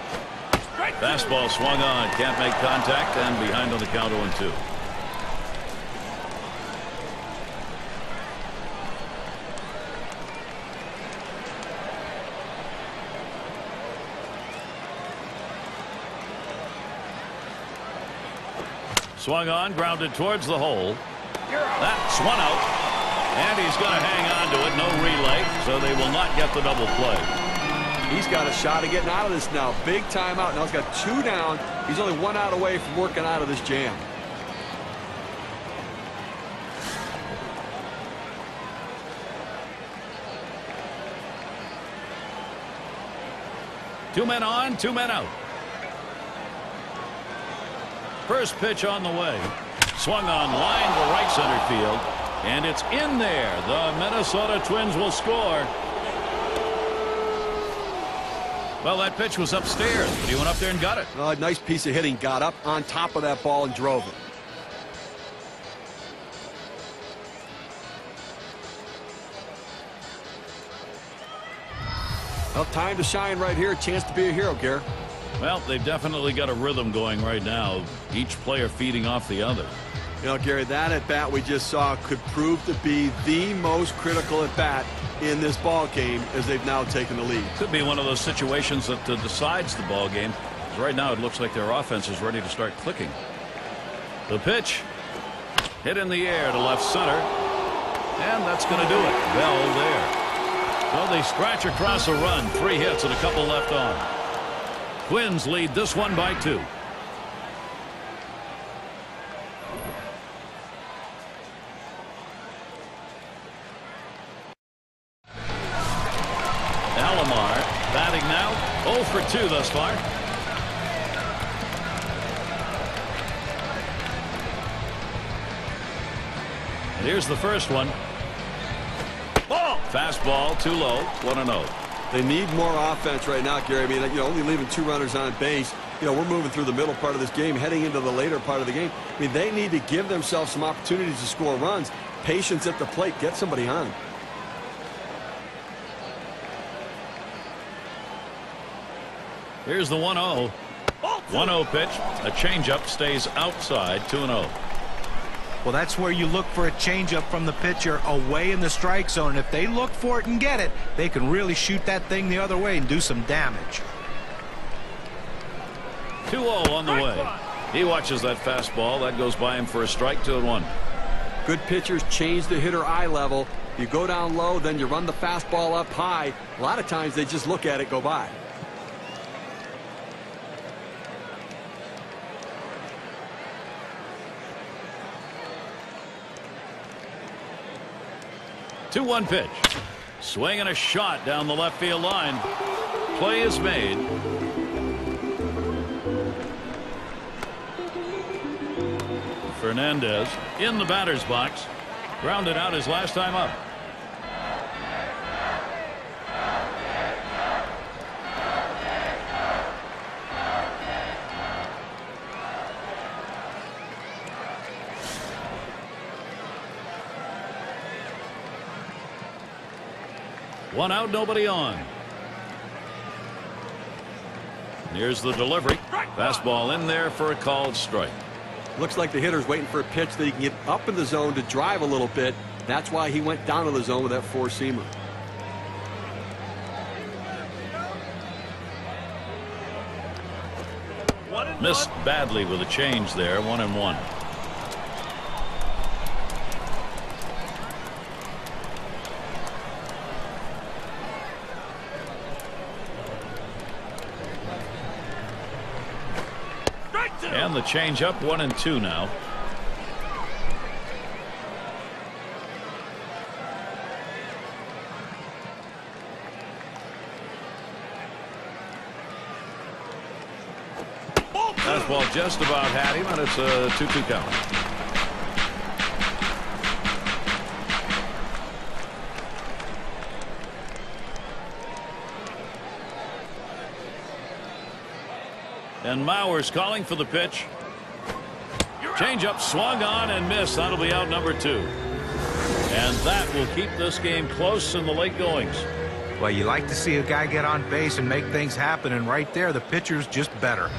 Fastball swung on. Can't make contact, and behind on the count 0-2. Swung on, grounded towards the hole. That's 1 out. And he's going to hang on to it. No relay, so they will not get the double play. He's got a shot at getting out of this now. Big timeout. Now he's got 2 down. He's only 1 out away from working out of this jam. Two men on, 2 men out. First pitch on the way. Swung on, line to right center field. And it's in there. The Minnesota Twins will score. Well, that pitch was upstairs, but he went up there and got it. A nice piece of hitting. Got up on top of that ball and drove it. Well, time to shine right here. A chance to be a hero, Gare. Well, they've definitely got a rhythm going right now. Each player feeding off the other. You know, Gary, that at-bat we just saw could prove to be the most critical at-bat in this ball game as they've now taken the lead. Could be one of those situations that decides the ball game. Right now it looks like their offense is ready to start clicking. The pitch hit in the air to left center, and that's going to do it. Well there. Well, they scratch across a run. 3 hits and a couple left on. Twins lead this one by 2. Batting now 0 for 2 thus far. And here's the first one. Ball. Fastball too low. 1-0. They need more offense right now, Gary. I mean, you know, only leaving 2 runners on base. You know, we're moving through the middle part of this game, heading into the later part of the game. I mean, they need to give themselves some opportunities to score runs. Patience at the plate. Get somebody on. Here's the 1-0. 1-0 pitch. A changeup stays outside. 2-0. Well, that's where you look for a changeup from the pitcher away in the strike zone. And if they look for it and get it, they can really shoot that thing the other way and do some damage. 2-0 on the way. He watches that fastball. That goes by him for a strike. 2-1. Good pitchers change the hitter eye level. You go down low, then you run the fastball up high. A lot of times they just look at it go by. Two-one pitch. Swing and a shot down the left field line. Play is made. Fernandez in the batter's box. Grounded out his last time up. One out, nobody on. Here's the delivery. Fastball in there for a called strike. Looks like the hitter's waiting for a pitch that he can get up in the zone to drive a little bit. That's why he went down to the zone with that four-seamer. Missed badly with a change there. 1-1. And the changeup, 1-2 now. Fastball just about had him, and it's a 2-2 count. And Mauer's calling for the pitch. Changeup swung on and missed. That'll be out number 2. And that will keep this game close in the late goings. Well, you like to see a guy get on base and make things happen, and right there the pitcher's just better.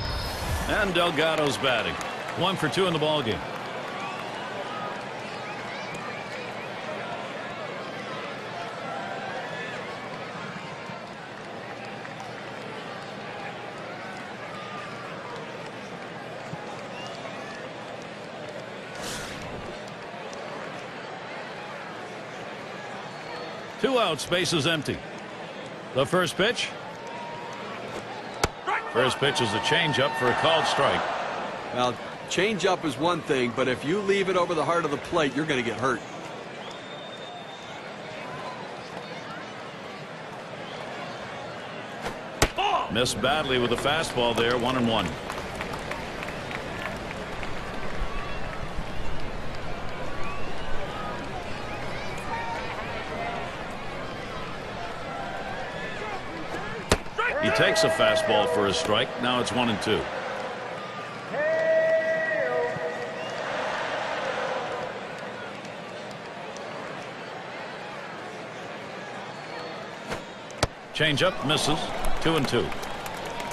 And Delgado's batting. 1 for 2 in the ballgame. Two outs, base is empty. The first pitch. First pitch is a changeup for a called strike. Well, changeup is one thing, but if you leave it over the heart of the plate, you're going to get hurt. Missed badly with a fastball there. 1-1. He takes a fastball for a strike. Now it's 1-2. Changeup misses. 2-2.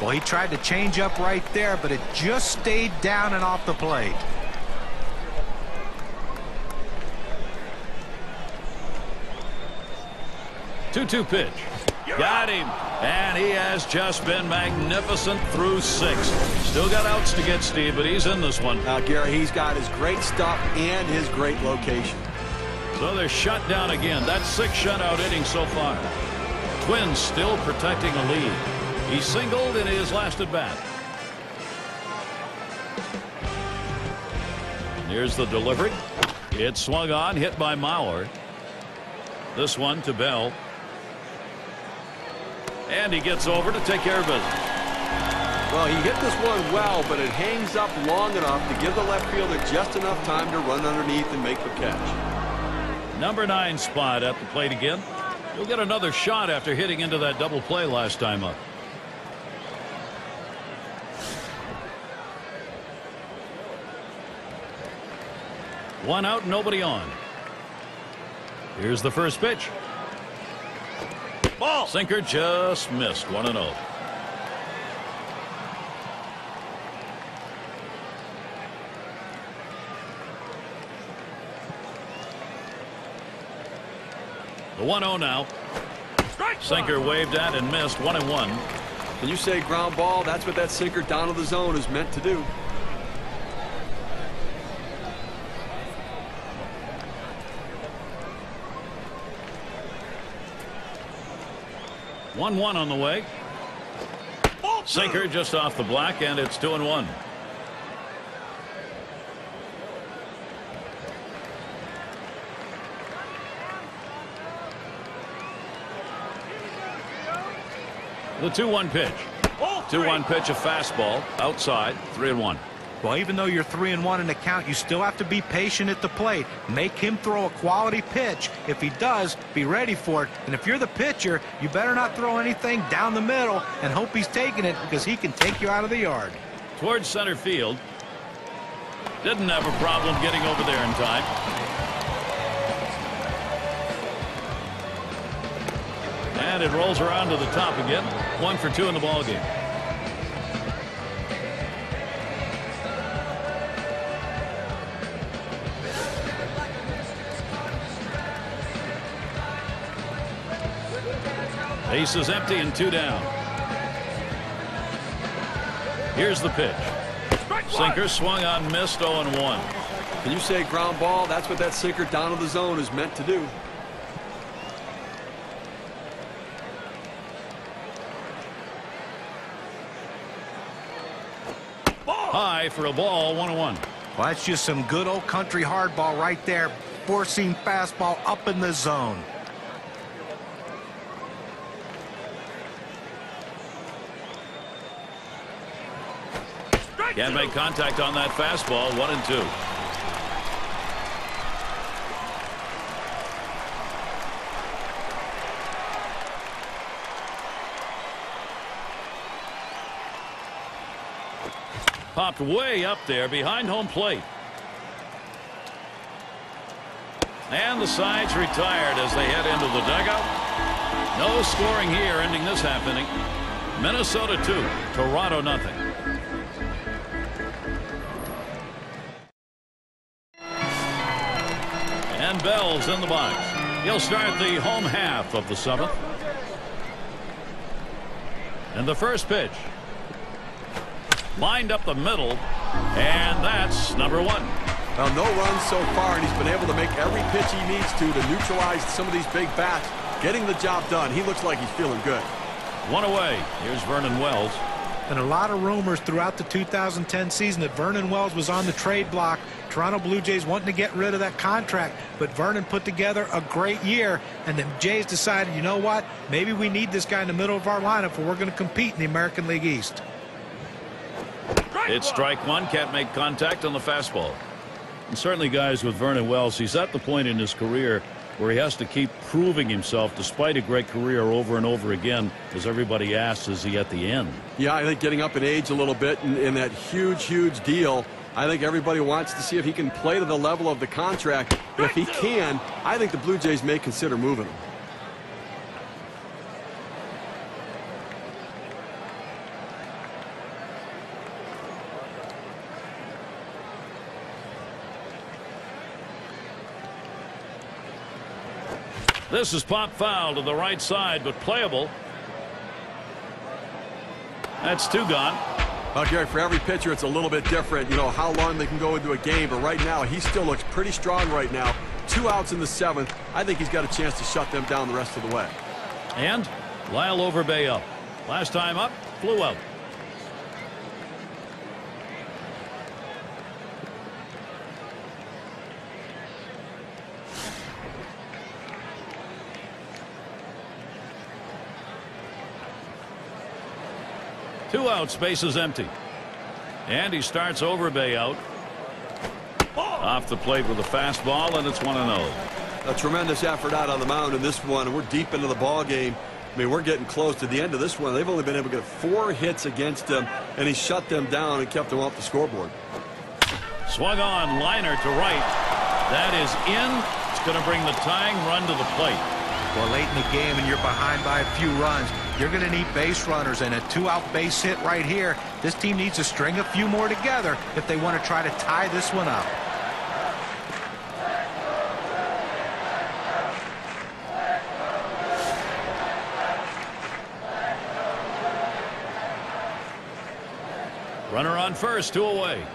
Well, he tried to change up right there, but it just stayed down and off the plate. Two pitch. Got him. And he has just been magnificent through 6. Still got outs to get, Steve, but he's in this one. Now, Gary, he's got his great stuff and his great location. So they're shut down again. That's 6 shutout innings so far. Twins still protecting a lead. He singled in his last at bat. Here's the delivery. It swung on, hit by Mauer. This one to Bell. And he gets over to take care of business. Well, he hit this one well, but it hangs up long enough to give the left fielder just enough time to run underneath and make the catch. Number 9 spot at the plate again. He'll get another shot after hitting into that double play last time up. One out, nobody on. Here's the first pitch. Ball. Sinker just missed. 1-0. The 1-0 now. Sinker waved at and missed. 1-1. Can you say ground ball? That's what that sinker down to the zone is meant to do. One on the way. Sinker just off the black, and it's 2-1. The 2-1 pitch. 2-1 pitch, a fastball outside. 3-1. Well, even though you're 3-1 in the count, you still have to be patient at the plate. Make him throw a quality pitch. If he does, be ready for it. And if you're the pitcher, you better not throw anything down the middle and hope he's taking it, because he can take you out of the yard. Towards center field. Didn't have a problem getting over there in time. And it rolls around to the top again. 1 for 2 in the ball game. Base is empty and 2 down. Here's the pitch. Sinker swung on, missed, 0-1. Can you say ground ball? That's what that sinker down to the zone is meant to do. High for a ball, 1-1. Well, that's just some good old country hardball right there. Four-seam fastball up in the zone. Can't make contact on that fastball. 1-2. Popped way up there behind home plate. And the side's retired as they head into the dugout. No scoring here, ending this happening. Minnesota 2, Toronto nothing. And Bell's in the box. He'll start the home half of the 7th. And the first pitch. Lined up the middle. And that's number 1. Well, no runs so far, and he's been able to make every pitch he needs to neutralize some of these big bats. Getting the job done. He looks like he's feeling good. 1 away. Here's Vernon Wells. And a lot of rumors throughout the 2010 season that Vernon Wells was on the trade block. Toronto Blue Jays wanting to get rid of that contract, but Vernon put together a great year, and the Jays decided, you know what, maybe we need this guy in the middle of our lineup if we're going to compete in the American League East. It's strike 1. Can't make contact on the fastball. And certainly, guys, with Vernon Wells, he's at the point in his career where he has to keep proving himself despite a great career over and over again, as everybody asks, is he at the end? Yeah, I think getting up in age a little bit in that huge deal, I think everybody wants to see if he can play to the level of the contract. If he can, I think the Blue Jays may consider moving him. This is pop foul to the right side, but playable. That's 2 gone. Well, Gary, for every pitcher, it's a little bit different, you know, how long they can go into a game. But right now, he still looks pretty strong right now. 2 outs in the 7th. I think he's got a chance to shut them down the rest of the way. And Lyle Overbay up. Last time up, flew out. Two out, space is empty. And he starts Overbay out. Off the plate with a fastball, and it's 1-0. A tremendous effort out on the mound in this one, and we're deep into the ball game. I mean, we're getting close to the end of this one. They've only been able to get 4 hits against him, and he shut them down and kept them off the scoreboard. Swung on, liner to right. That is in. It's going to bring the tying run to the plate. Well, late in the game and you're behind by a few runs, you're going to need base runners, and a 2-out base hit right here. This team needs to string a few more together if they want to try to tie this one up. Runner on first, 2 away.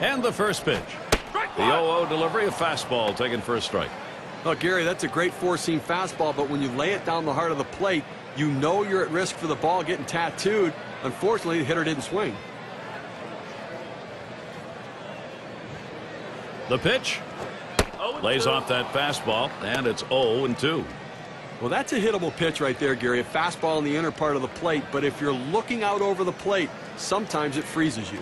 And the first pitch. The 0-0 delivery, a fastball taken for a strike. Well, Gary, that's a great 4-seam fastball, but when you lay it down the heart of the plate, you know you're at risk for the ball getting tattooed. Unfortunately, the hitter didn't swing. The pitch. Lays off that fastball, and it's 0-2. Well, that's a hittable pitch right there, Gary. A fastball in the inner part of the plate, but if you're looking out over the plate, sometimes it freezes you.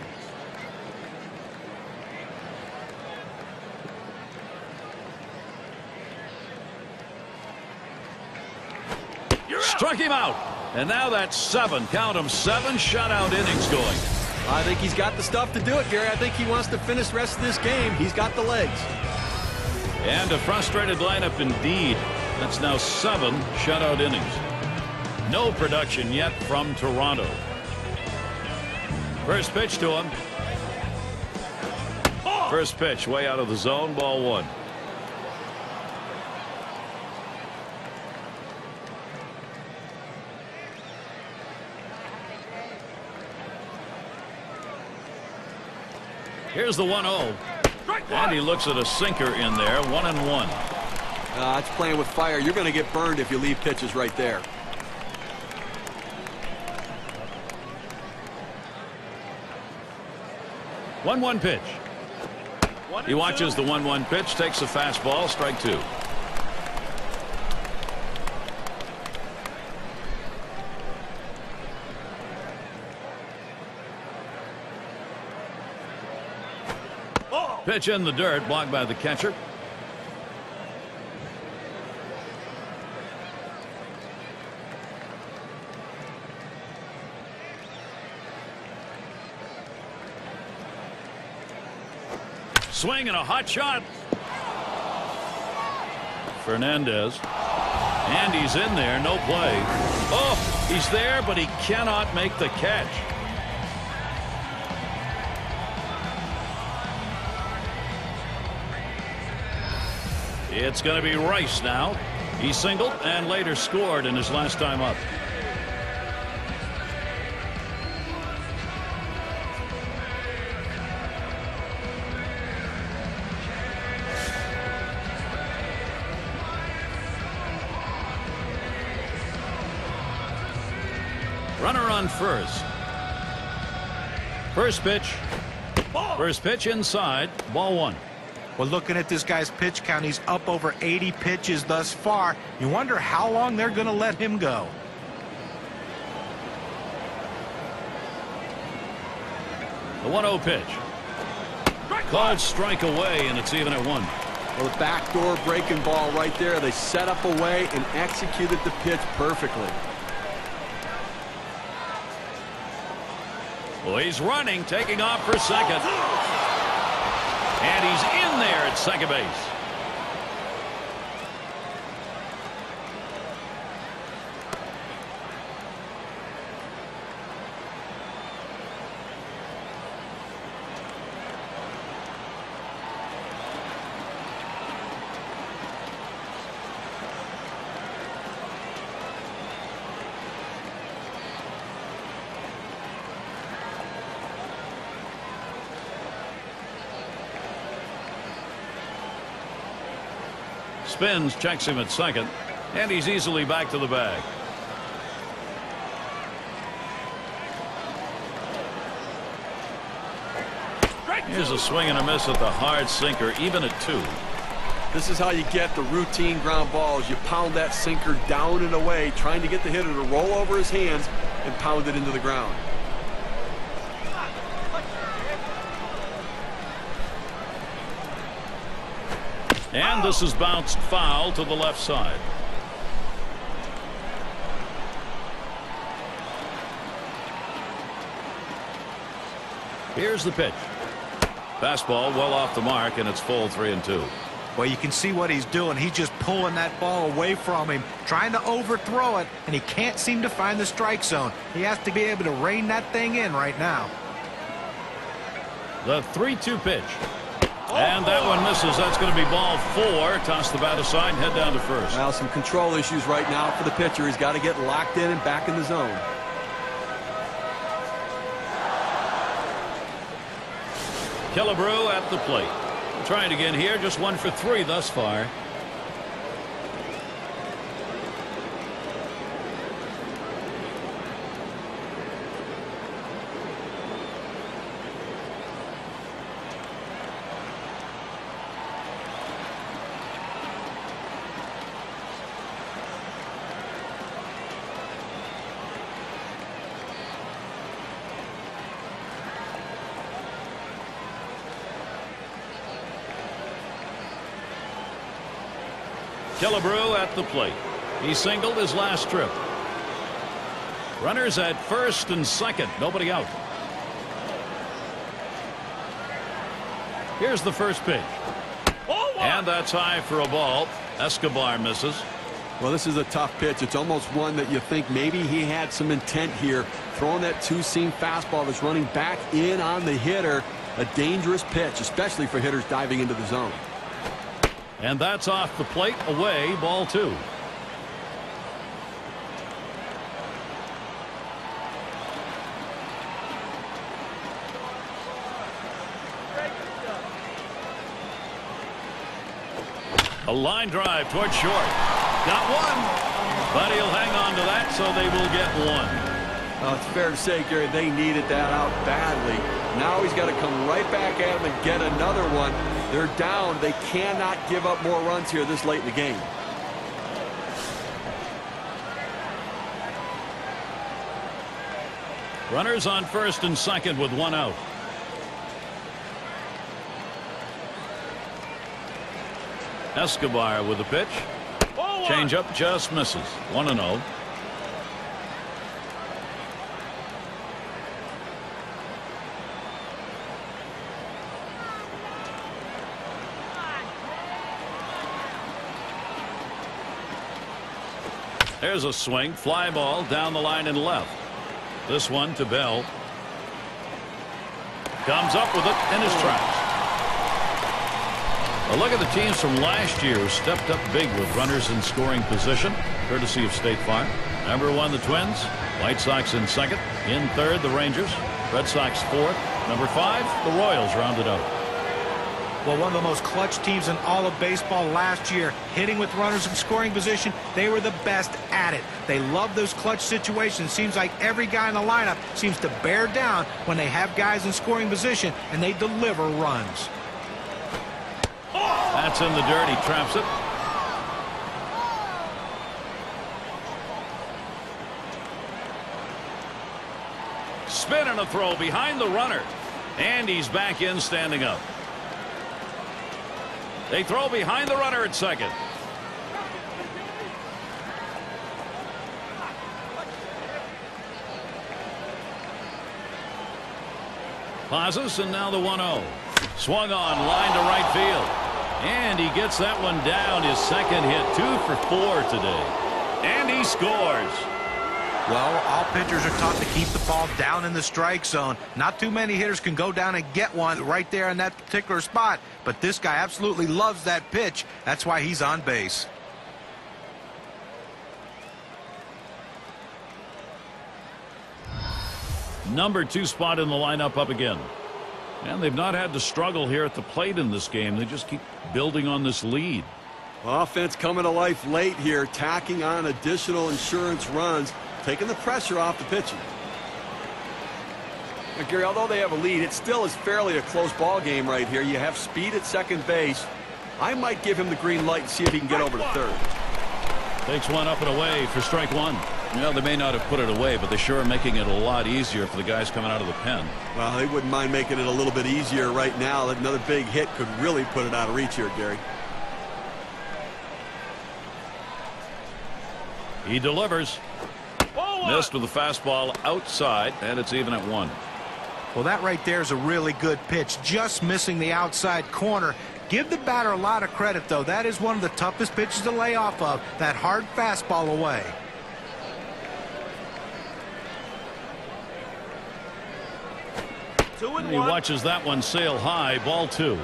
Struck him out. And now that's 7. Count them, 7 shutout innings going. I think he's got the stuff to do it, Gary. I think he wants to finish the rest of this game. He's got the legs. And a frustrated lineup indeed. That's now 7 shutout innings. No production yet from Toronto. First pitch to him. First pitch way out of the zone, ball 1. Here's the 1-0. And he looks at a sinker in there. 1-1. That's playing with fire. You're going to get burned if you leave pitches right there. One pitch. He watches the 1-1 pitch, takes a fastball, strike 2. Pitch in the dirt, blocked by the catcher. Swing and a hot shot. Fernandez. And he's in there, no play. Oh, he's there, but he cannot make the catch. It's going to be Rice now. He singled and later scored in his last time up. Runner on first. First pitch. First pitch inside. Ball 1. Well, looking at this guy's pitch count, he's up over 80 pitches thus far. You wonder how long they're going to let him go. The 1-0 pitch. Called strike away, and it's even at 1. Well, the backdoor breaking ball right there. They set up a way and executed the pitch perfectly. Well, he's running, taking off for second. And he's in there at second base. Spins, checks him at second, and he's easily back to the bag. Here's a swing and a miss at the hard sinker, even at 2. This is how you get the routine ground balls. You pound that sinker down and away, trying to get the hitter to roll over his hands and pound it into the ground. And this is bounced foul to the left side. Here's the pitch. Fastball well off the mark, and it's full 3-2. Well, you can see what he's doing. He's just pulling that ball away from him, trying to overthrow it, and he can't seem to find the strike zone. He has to be able to rein that thing in right now. The 3-2 pitch. And that one misses. That's going to be ball 4. Toss the bat aside and head down to first. Well, some control issues right now for the pitcher. He's got to get locked in and back in the zone. Killebrew at the plate. Trying again here. Just 1 for 3 thus far. Killebrew at the plate. He singled his last trip. Runners at first and second. Nobody out. Here's the first pitch. And that's high for a ball. Escobar misses. Well, this is a tough pitch. It's almost one that you think maybe he had some intent here. Throwing that two-seam fastball that's running back in on the hitter. A dangerous pitch, especially for hitters diving into the zone. And that's off the plate, away, ball 2. A line drive towards short. Got one, but he'll hang on to that, so they will get one. Well, it's fair to say, Gary, they needed that out badly. Now he's got to come right back at him and get another one. They're down. They cannot give up more runs here this late in the game. Runners on first and second with one out. Escobar with the pitch. Changeup just misses. 1-0. There's a swing, fly ball down the line and left. This one to Bell. Comes up with it in his tracks. A look at the teams from last year who stepped up big with runners in scoring position, courtesy of State Farm. Number 1, the Twins. White Sox in second. In third, the Rangers. Red Sox fourth. Number 5, the Royals rounded out. Well, one of the most clutch teams in all of baseball last year, hitting with runners in scoring position. They were the best at it. They love those clutch situations. Seems like every guy in the lineup seems to bear down when they have guys in scoring position and they deliver runs. That's in the dirt. He traps it. Spin and a throw behind the runner. And he's back in standing up. They throw behind the runner at second. Pauses and now the 1-0. Swung on, line to right field. And he gets that one down. His second hit, 2 for 4 today. And he scores. Well, all pitchers are taught to keep the ball down in the strike zone. Not too many hitters can go down and get one right there in that particular spot. But this guy absolutely loves that pitch. That's why he's on base. Number 2 spot in the lineup up again. And they've not had to struggle here at the plate in this game. They just keep building on this lead. Offense coming to life late here, tacking on additional insurance runs, taking the pressure off the pitcher. Now, Gary, although they have a lead, it still is fairly a close ball game right here. You have speed at second base. I might give him the green light and see if he can get over to third. Takes one up and away for strike 1. Well, they may not have put it away, but they sure are making it a lot easier for the guys coming out of the pen. Well, they wouldn't mind making it a little bit easier right now. Another big hit could really put it out of reach here, Gary. He delivers. Missed with the fastball outside, and it's even at 1. Well, that right there is a really good pitch, just missing the outside corner. Give the batter a lot of credit, though. That is one of the toughest pitches to lay off of, that hard fastball away. He watches that one sail high, ball 2.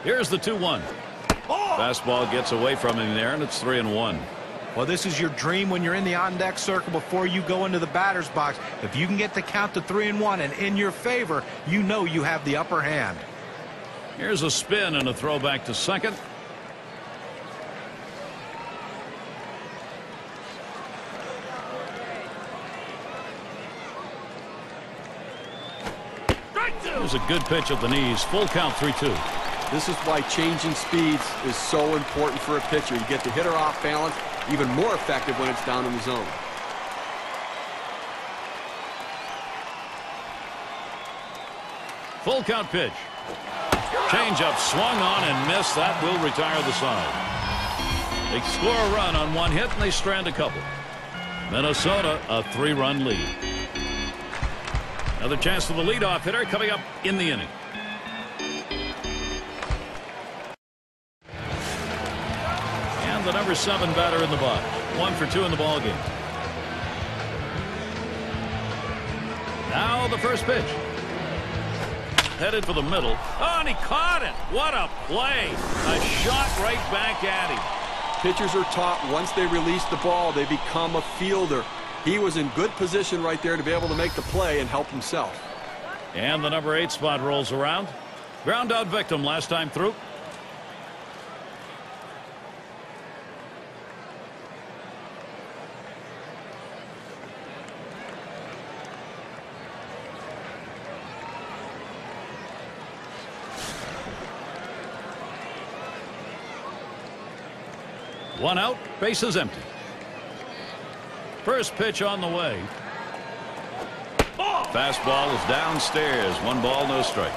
Here's the 2-1. Fastball gets away from him there, and it's 3-1. Well, this is your dream when you're in the on-deck circle before you go into the batter's box. If you can get the count to 3-1 and in your favor, you know you have the upper hand. Here's a spin and a throw back to second. There's a good pitch at the knees. Full count, 3-2. This is why changing speeds is so important for a pitcher. You get the hitter off balance, even more effective when it's down in the zone. Full count pitch. Changeup swung on and missed. That will retire the side. They score a run on one hit, and they strand a couple. Minnesota, a 3-run lead. Another chance for the leadoff hitter coming up in the inning. And the number 7 batter in the box. 1 for 2 in the ball game. Now the first pitch. Headed for the middle. Oh, and he caught it. What a play. A shot right back at him. Pitchers are taught once they release the ball, they become a fielder. He was in good position right there to be able to make the play and help himself. And the number 8 spot rolls around. Ground out victim last time through. One out, bases empty. First pitch on the way. Fastball is downstairs. 1 ball, no strikes.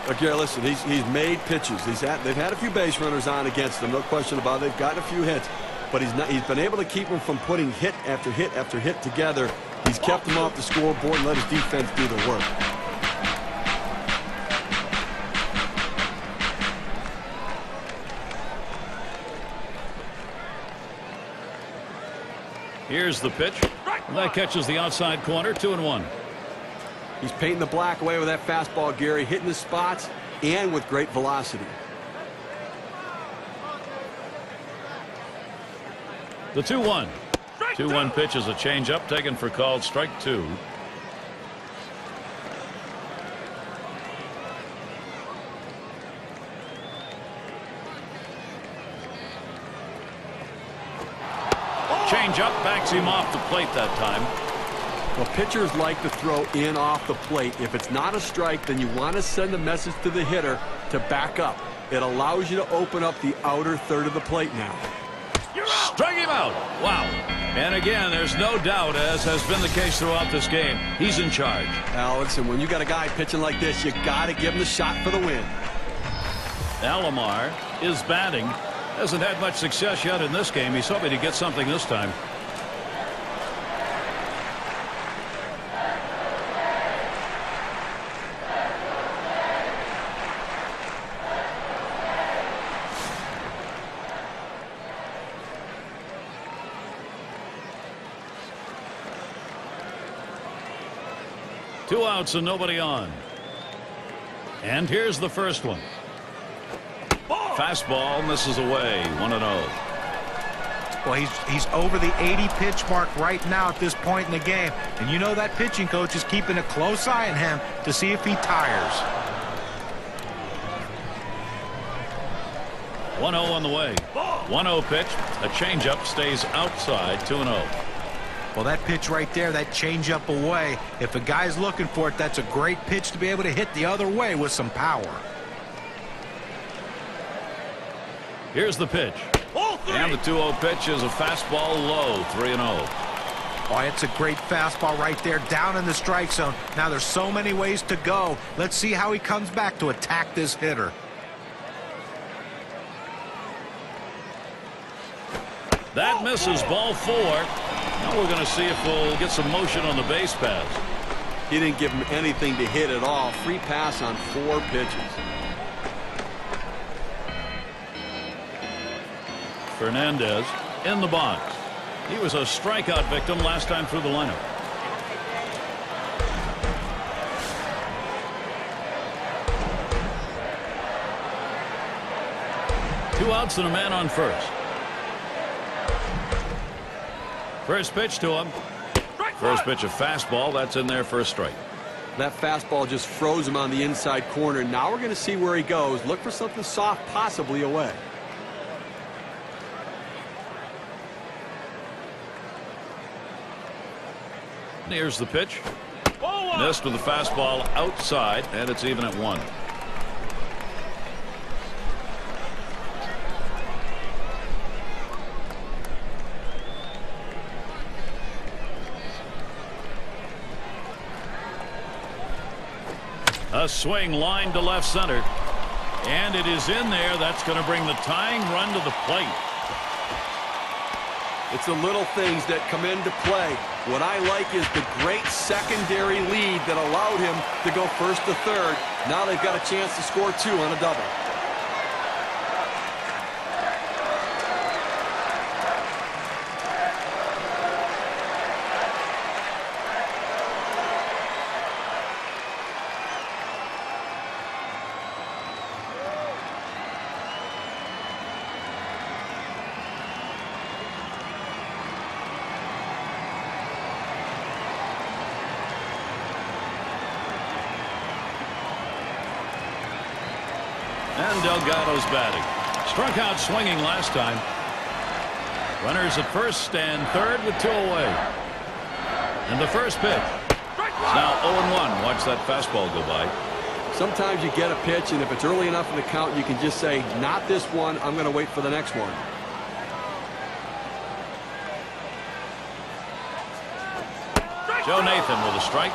Okay, listen, he's made pitches. They've had a few base runners on against him, no question about it. They've gotten a few hits, but he's been able to keep them from putting hit after hit after hit together. He's kept them off the scoreboard and let his defense do the work. Here's the pitch. That catches the outside corner. 2-1. He's painting the black away with that fastball, Gary, hitting the spots and with great velocity. The 2-1. 2-1 pitch is a changeup taken for called strike 2. Changeup backs him off the plate that time. Well, pitchers like to throw in off the plate. If it's not a strike, then you want to send a message to the hitter to back up. It allows you to open up the outer third of the plate now. Strike him out. Wow. And again, there's no doubt, as has been the case throughout this game, he's in charge. Now, listen, when you got a guy pitching like this, you got to give him the shot for the win. Alomar is batting. Hasn't had much success yet in this game. He's hoping to get something this time. Two outs and nobody on. And here's the first one. Fastball misses away. 1-0. Well, he's over the 80 pitch mark right now at this point in the game, and you know that pitching coach is keeping a close eye on him to see if he tires. 1-0 on the way. 1-0 pitch. A changeup stays outside. 2-0. Well, that pitch right there, that changeup away, if a guy's looking for it, that's a great pitch to be able to hit the other way with some power. Here's the pitch. And the 2-0 pitch is a fastball low. 3-0. Oh, it's a great fastball right there down in the strike zone. Now there's so many ways to go. Let's see how he comes back to attack this hitter. That misses. Ball 4. Now we're going to see if we'll get some motion on the base pass. He didn't give him anything to hit at all. Free pass on 4 pitches. Fernandez in the box. He was a strikeout victim last time through the lineup. Two outs and a man on first. First pitch to him. First pitch a fastball. That's in there for a strike. That fastball just froze him on the inside corner. Now we're going to see where he goes. Look for something soft, possibly away. Here's the pitch. Missed with the fastball outside, and it's even at 1. A swing line to left center, and it is in there. That's going to bring the tying run to the plate. It's the little things that come into play. What I like is the great secondary lead that allowed him to go first to third. Now they've got a chance to score 2 on a double. And Delgado's batting. Struck out swinging last time. Runners at first and third with 2 away. And the first pitch. It's now 0-1. Watch that fastball go by. Sometimes you get a pitch, and if it's early enough in the count, you can just say, not this one, I'm going to wait for the next one. Joe Nathan with a strike.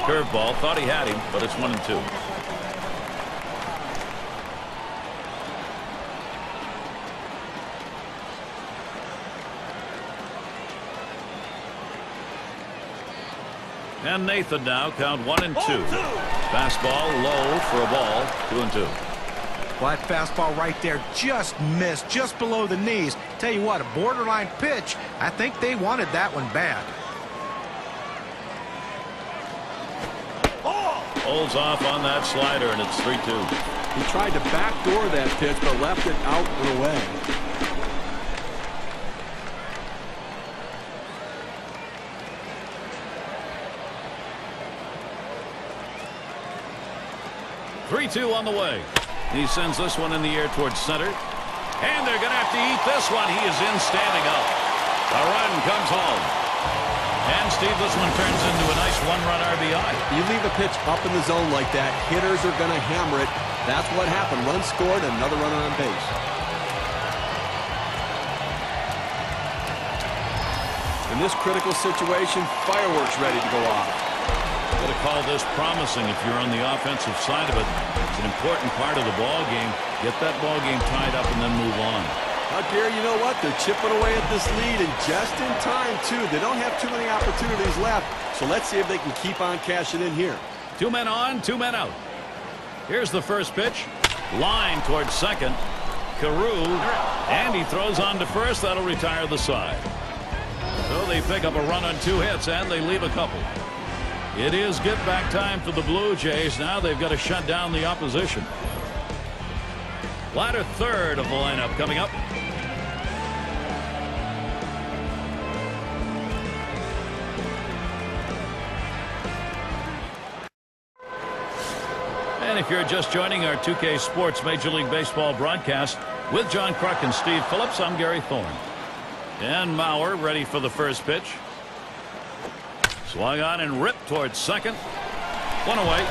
Curveball, thought he had him, but it's 1-2. And Nathan now count 1-2. Fastball low for a ball, 2-2. Well, that fastball right there just missed, just below the knees. Tell you what, a borderline pitch. I think they wanted that one bad. Holds off on that slider, and it's 3-2. He tried to backdoor that pitch, but left it out and away. Three-2 on the way. He sends this one in the air towards center. And they're going to have to eat this one. He is in standing up. A run comes home. And, Steve, this one turns into a nice one-run RBI. You leave a pitch up in the zone like that, hitters are going to hammer it. That's what happened. Run scored, another runner on base. In this critical situation, fireworks ready to go off. Got to call this promising if you're on the offensive side of it. It's an important part of the ball game. Get that ball game tied up and then move on. Now, Gary, you know what? They're chipping away at this lead, and just in time, too. They don't have too many opportunities left, so let's see if they can keep on cashing in here. 2 men on, 2 men out. Here's the first pitch. Line towards second. Carew, and he throws on to first. That'll retire the side. So they pick up a run on 2 hits, and they leave a couple. It is get-back time for the Blue Jays. Now they've got to shut down the opposition. Latter third of the lineup coming up. And if you're just joining our 2K Sports Major League Baseball broadcast with John Kruk and Steve Phillips, I'm Gary Thorne. And Mauer ready for the first pitch. Swung on and ripped towards second. 1 away.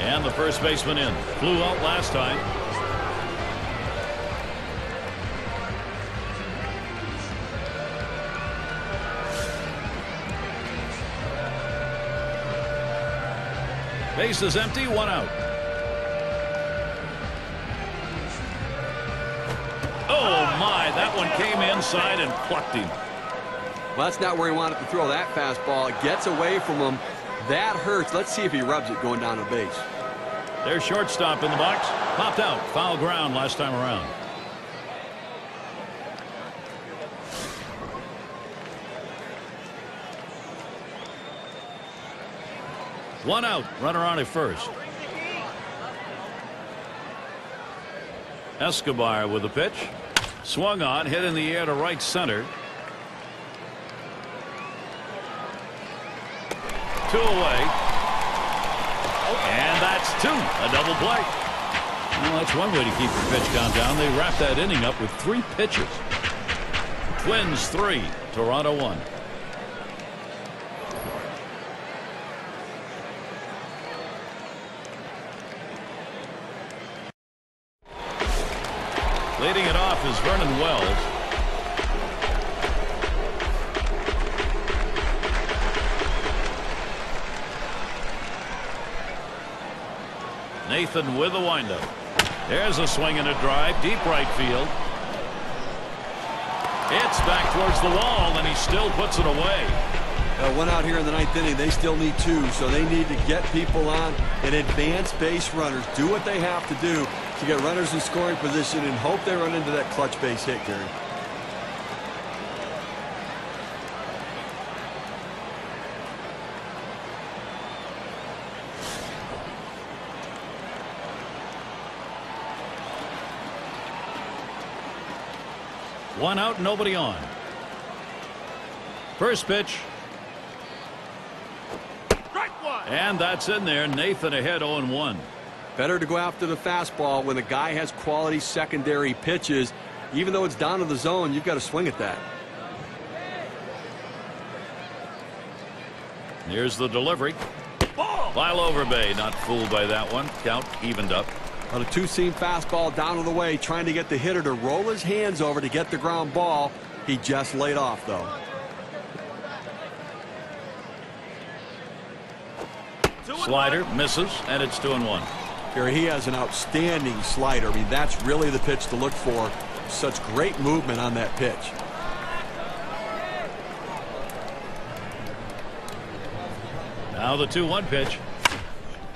And the first baseman in. Flew out last time. Base is empty, 1 out. Oh my, that one came inside and plucked him. Well, that's not where he wanted to throw that fastball. It gets away from him. That hurts. Let's see if he rubs it going down the base. Their shortstop in the box. Popped out. Foul ground last time around. One out. Runner on at first. Escobar with the pitch. Swung on. Hit in the air to right center. 2 away. And that's 2. A double play. Well, that's one way to keep your pitch count down. They wrap that inning up with 3 pitches. Twins 3, Toronto 1. Leading it off is Vernon Wells. Nathan with the windup. There's a swing and a drive, deep right field. It's back towards the wall, and he still puts it away. One out here in the ninth inning. They still need two, so they need to get people on and advance base runners. Do what they have to do to get runners in scoring position and hope they run into that clutch base hit, Gary. One out, nobody on. First pitch. And that's in there. Nathan ahead 0-1. Better to go after the fastball when the guy has quality secondary pitches. Even though it's down to the zone, you've got to swing at that. Here's the delivery. Blyleven, not fooled by that one. Count evened up. On a two-seam fastball down to the way, trying to get the hitter to roll his hands over to get the ground ball. He just laid off, though. Slider misses, and it's 2-1. Gary, he has an outstanding slider. I mean, that's really the pitch to look for. Such great movement on that pitch. Now the 2-1 pitch.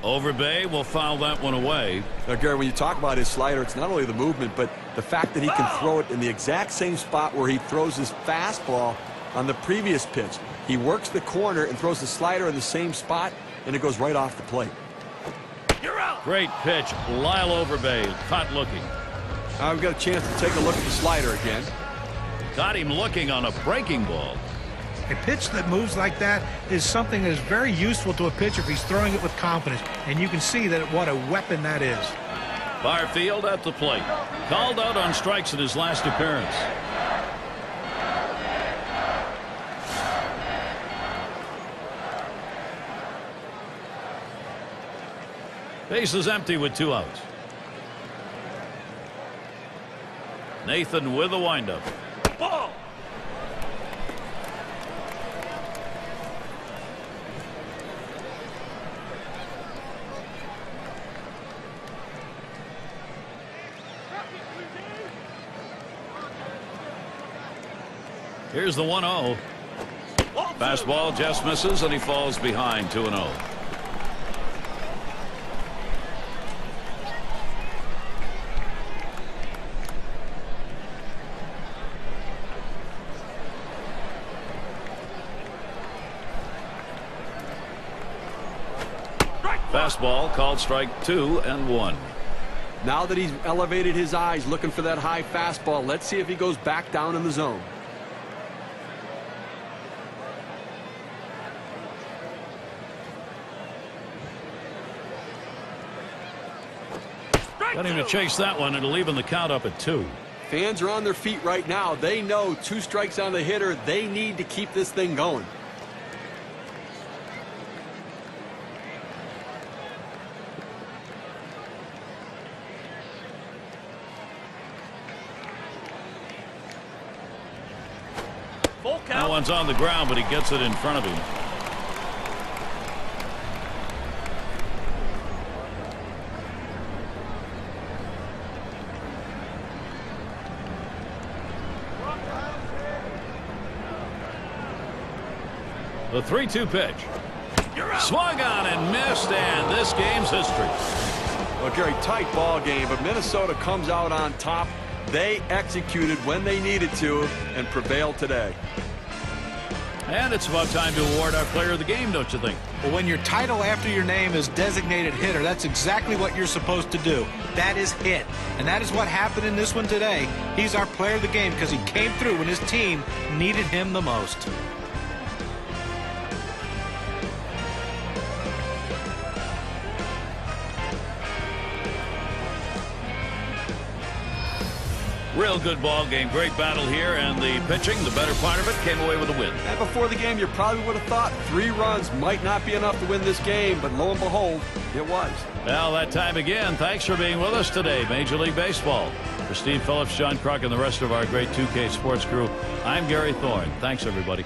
Overbay will foul that one away. Now, Gary, when you talk about his slider, it's not only the movement, but the fact that he can throw it in the exact same spot where he throws his fastball on the previous pitch. He works the corner and throws the slider in the same spot, and it goes right off the plate. You're out. Great pitch. Lyle Overbay caught looking. Now we've got a chance to take a look at the slider again. Got him looking on a breaking ball. A pitch that moves like that is something that is very useful to a pitcher if he's throwing it with confidence. And you can see that what a weapon that is. Barfield at the plate. Called out on strikes in his last appearance. Base is empty with 2 outs. Nathan with a windup. Ball. Here's the 1-0. Fastball just misses, and he falls behind 2-0. Fastball called strike 2 and 1. Now that he's elevated his eyes looking for that high fastball, let's see if he goes back down in the zone. Got him to chase that one, and leaving the count up at 2. Fans are on their feet right now. They know 2 strikes on the hitter. They need to keep this thing going. That one's on the ground, but he gets it in front of him. The 3-2 pitch. Swung on and missed, and this game's history. Well, Gary, tight ball game, but Minnesota comes out on top. They executed when they needed to and prevailed today. And it's about time to award our player of the game, don't you think? Well, when your title after your name is designated hitter, that's exactly what you're supposed to do. That is hit. And that is what happened in this one today. He's our player of the game because he came through when his team needed him the most. Real good ball game. Great battle here, and the pitching, the better part of it, came away with a win. And before the game, you probably would have thought 3 runs might not be enough to win this game, but lo and behold, it was. Well, that time again. Thanks for being with us today, Major League Baseball. For Steve Phillips, John Kruk, and the rest of our great 2K Sports crew, I'm Gary Thorne. Thanks, everybody.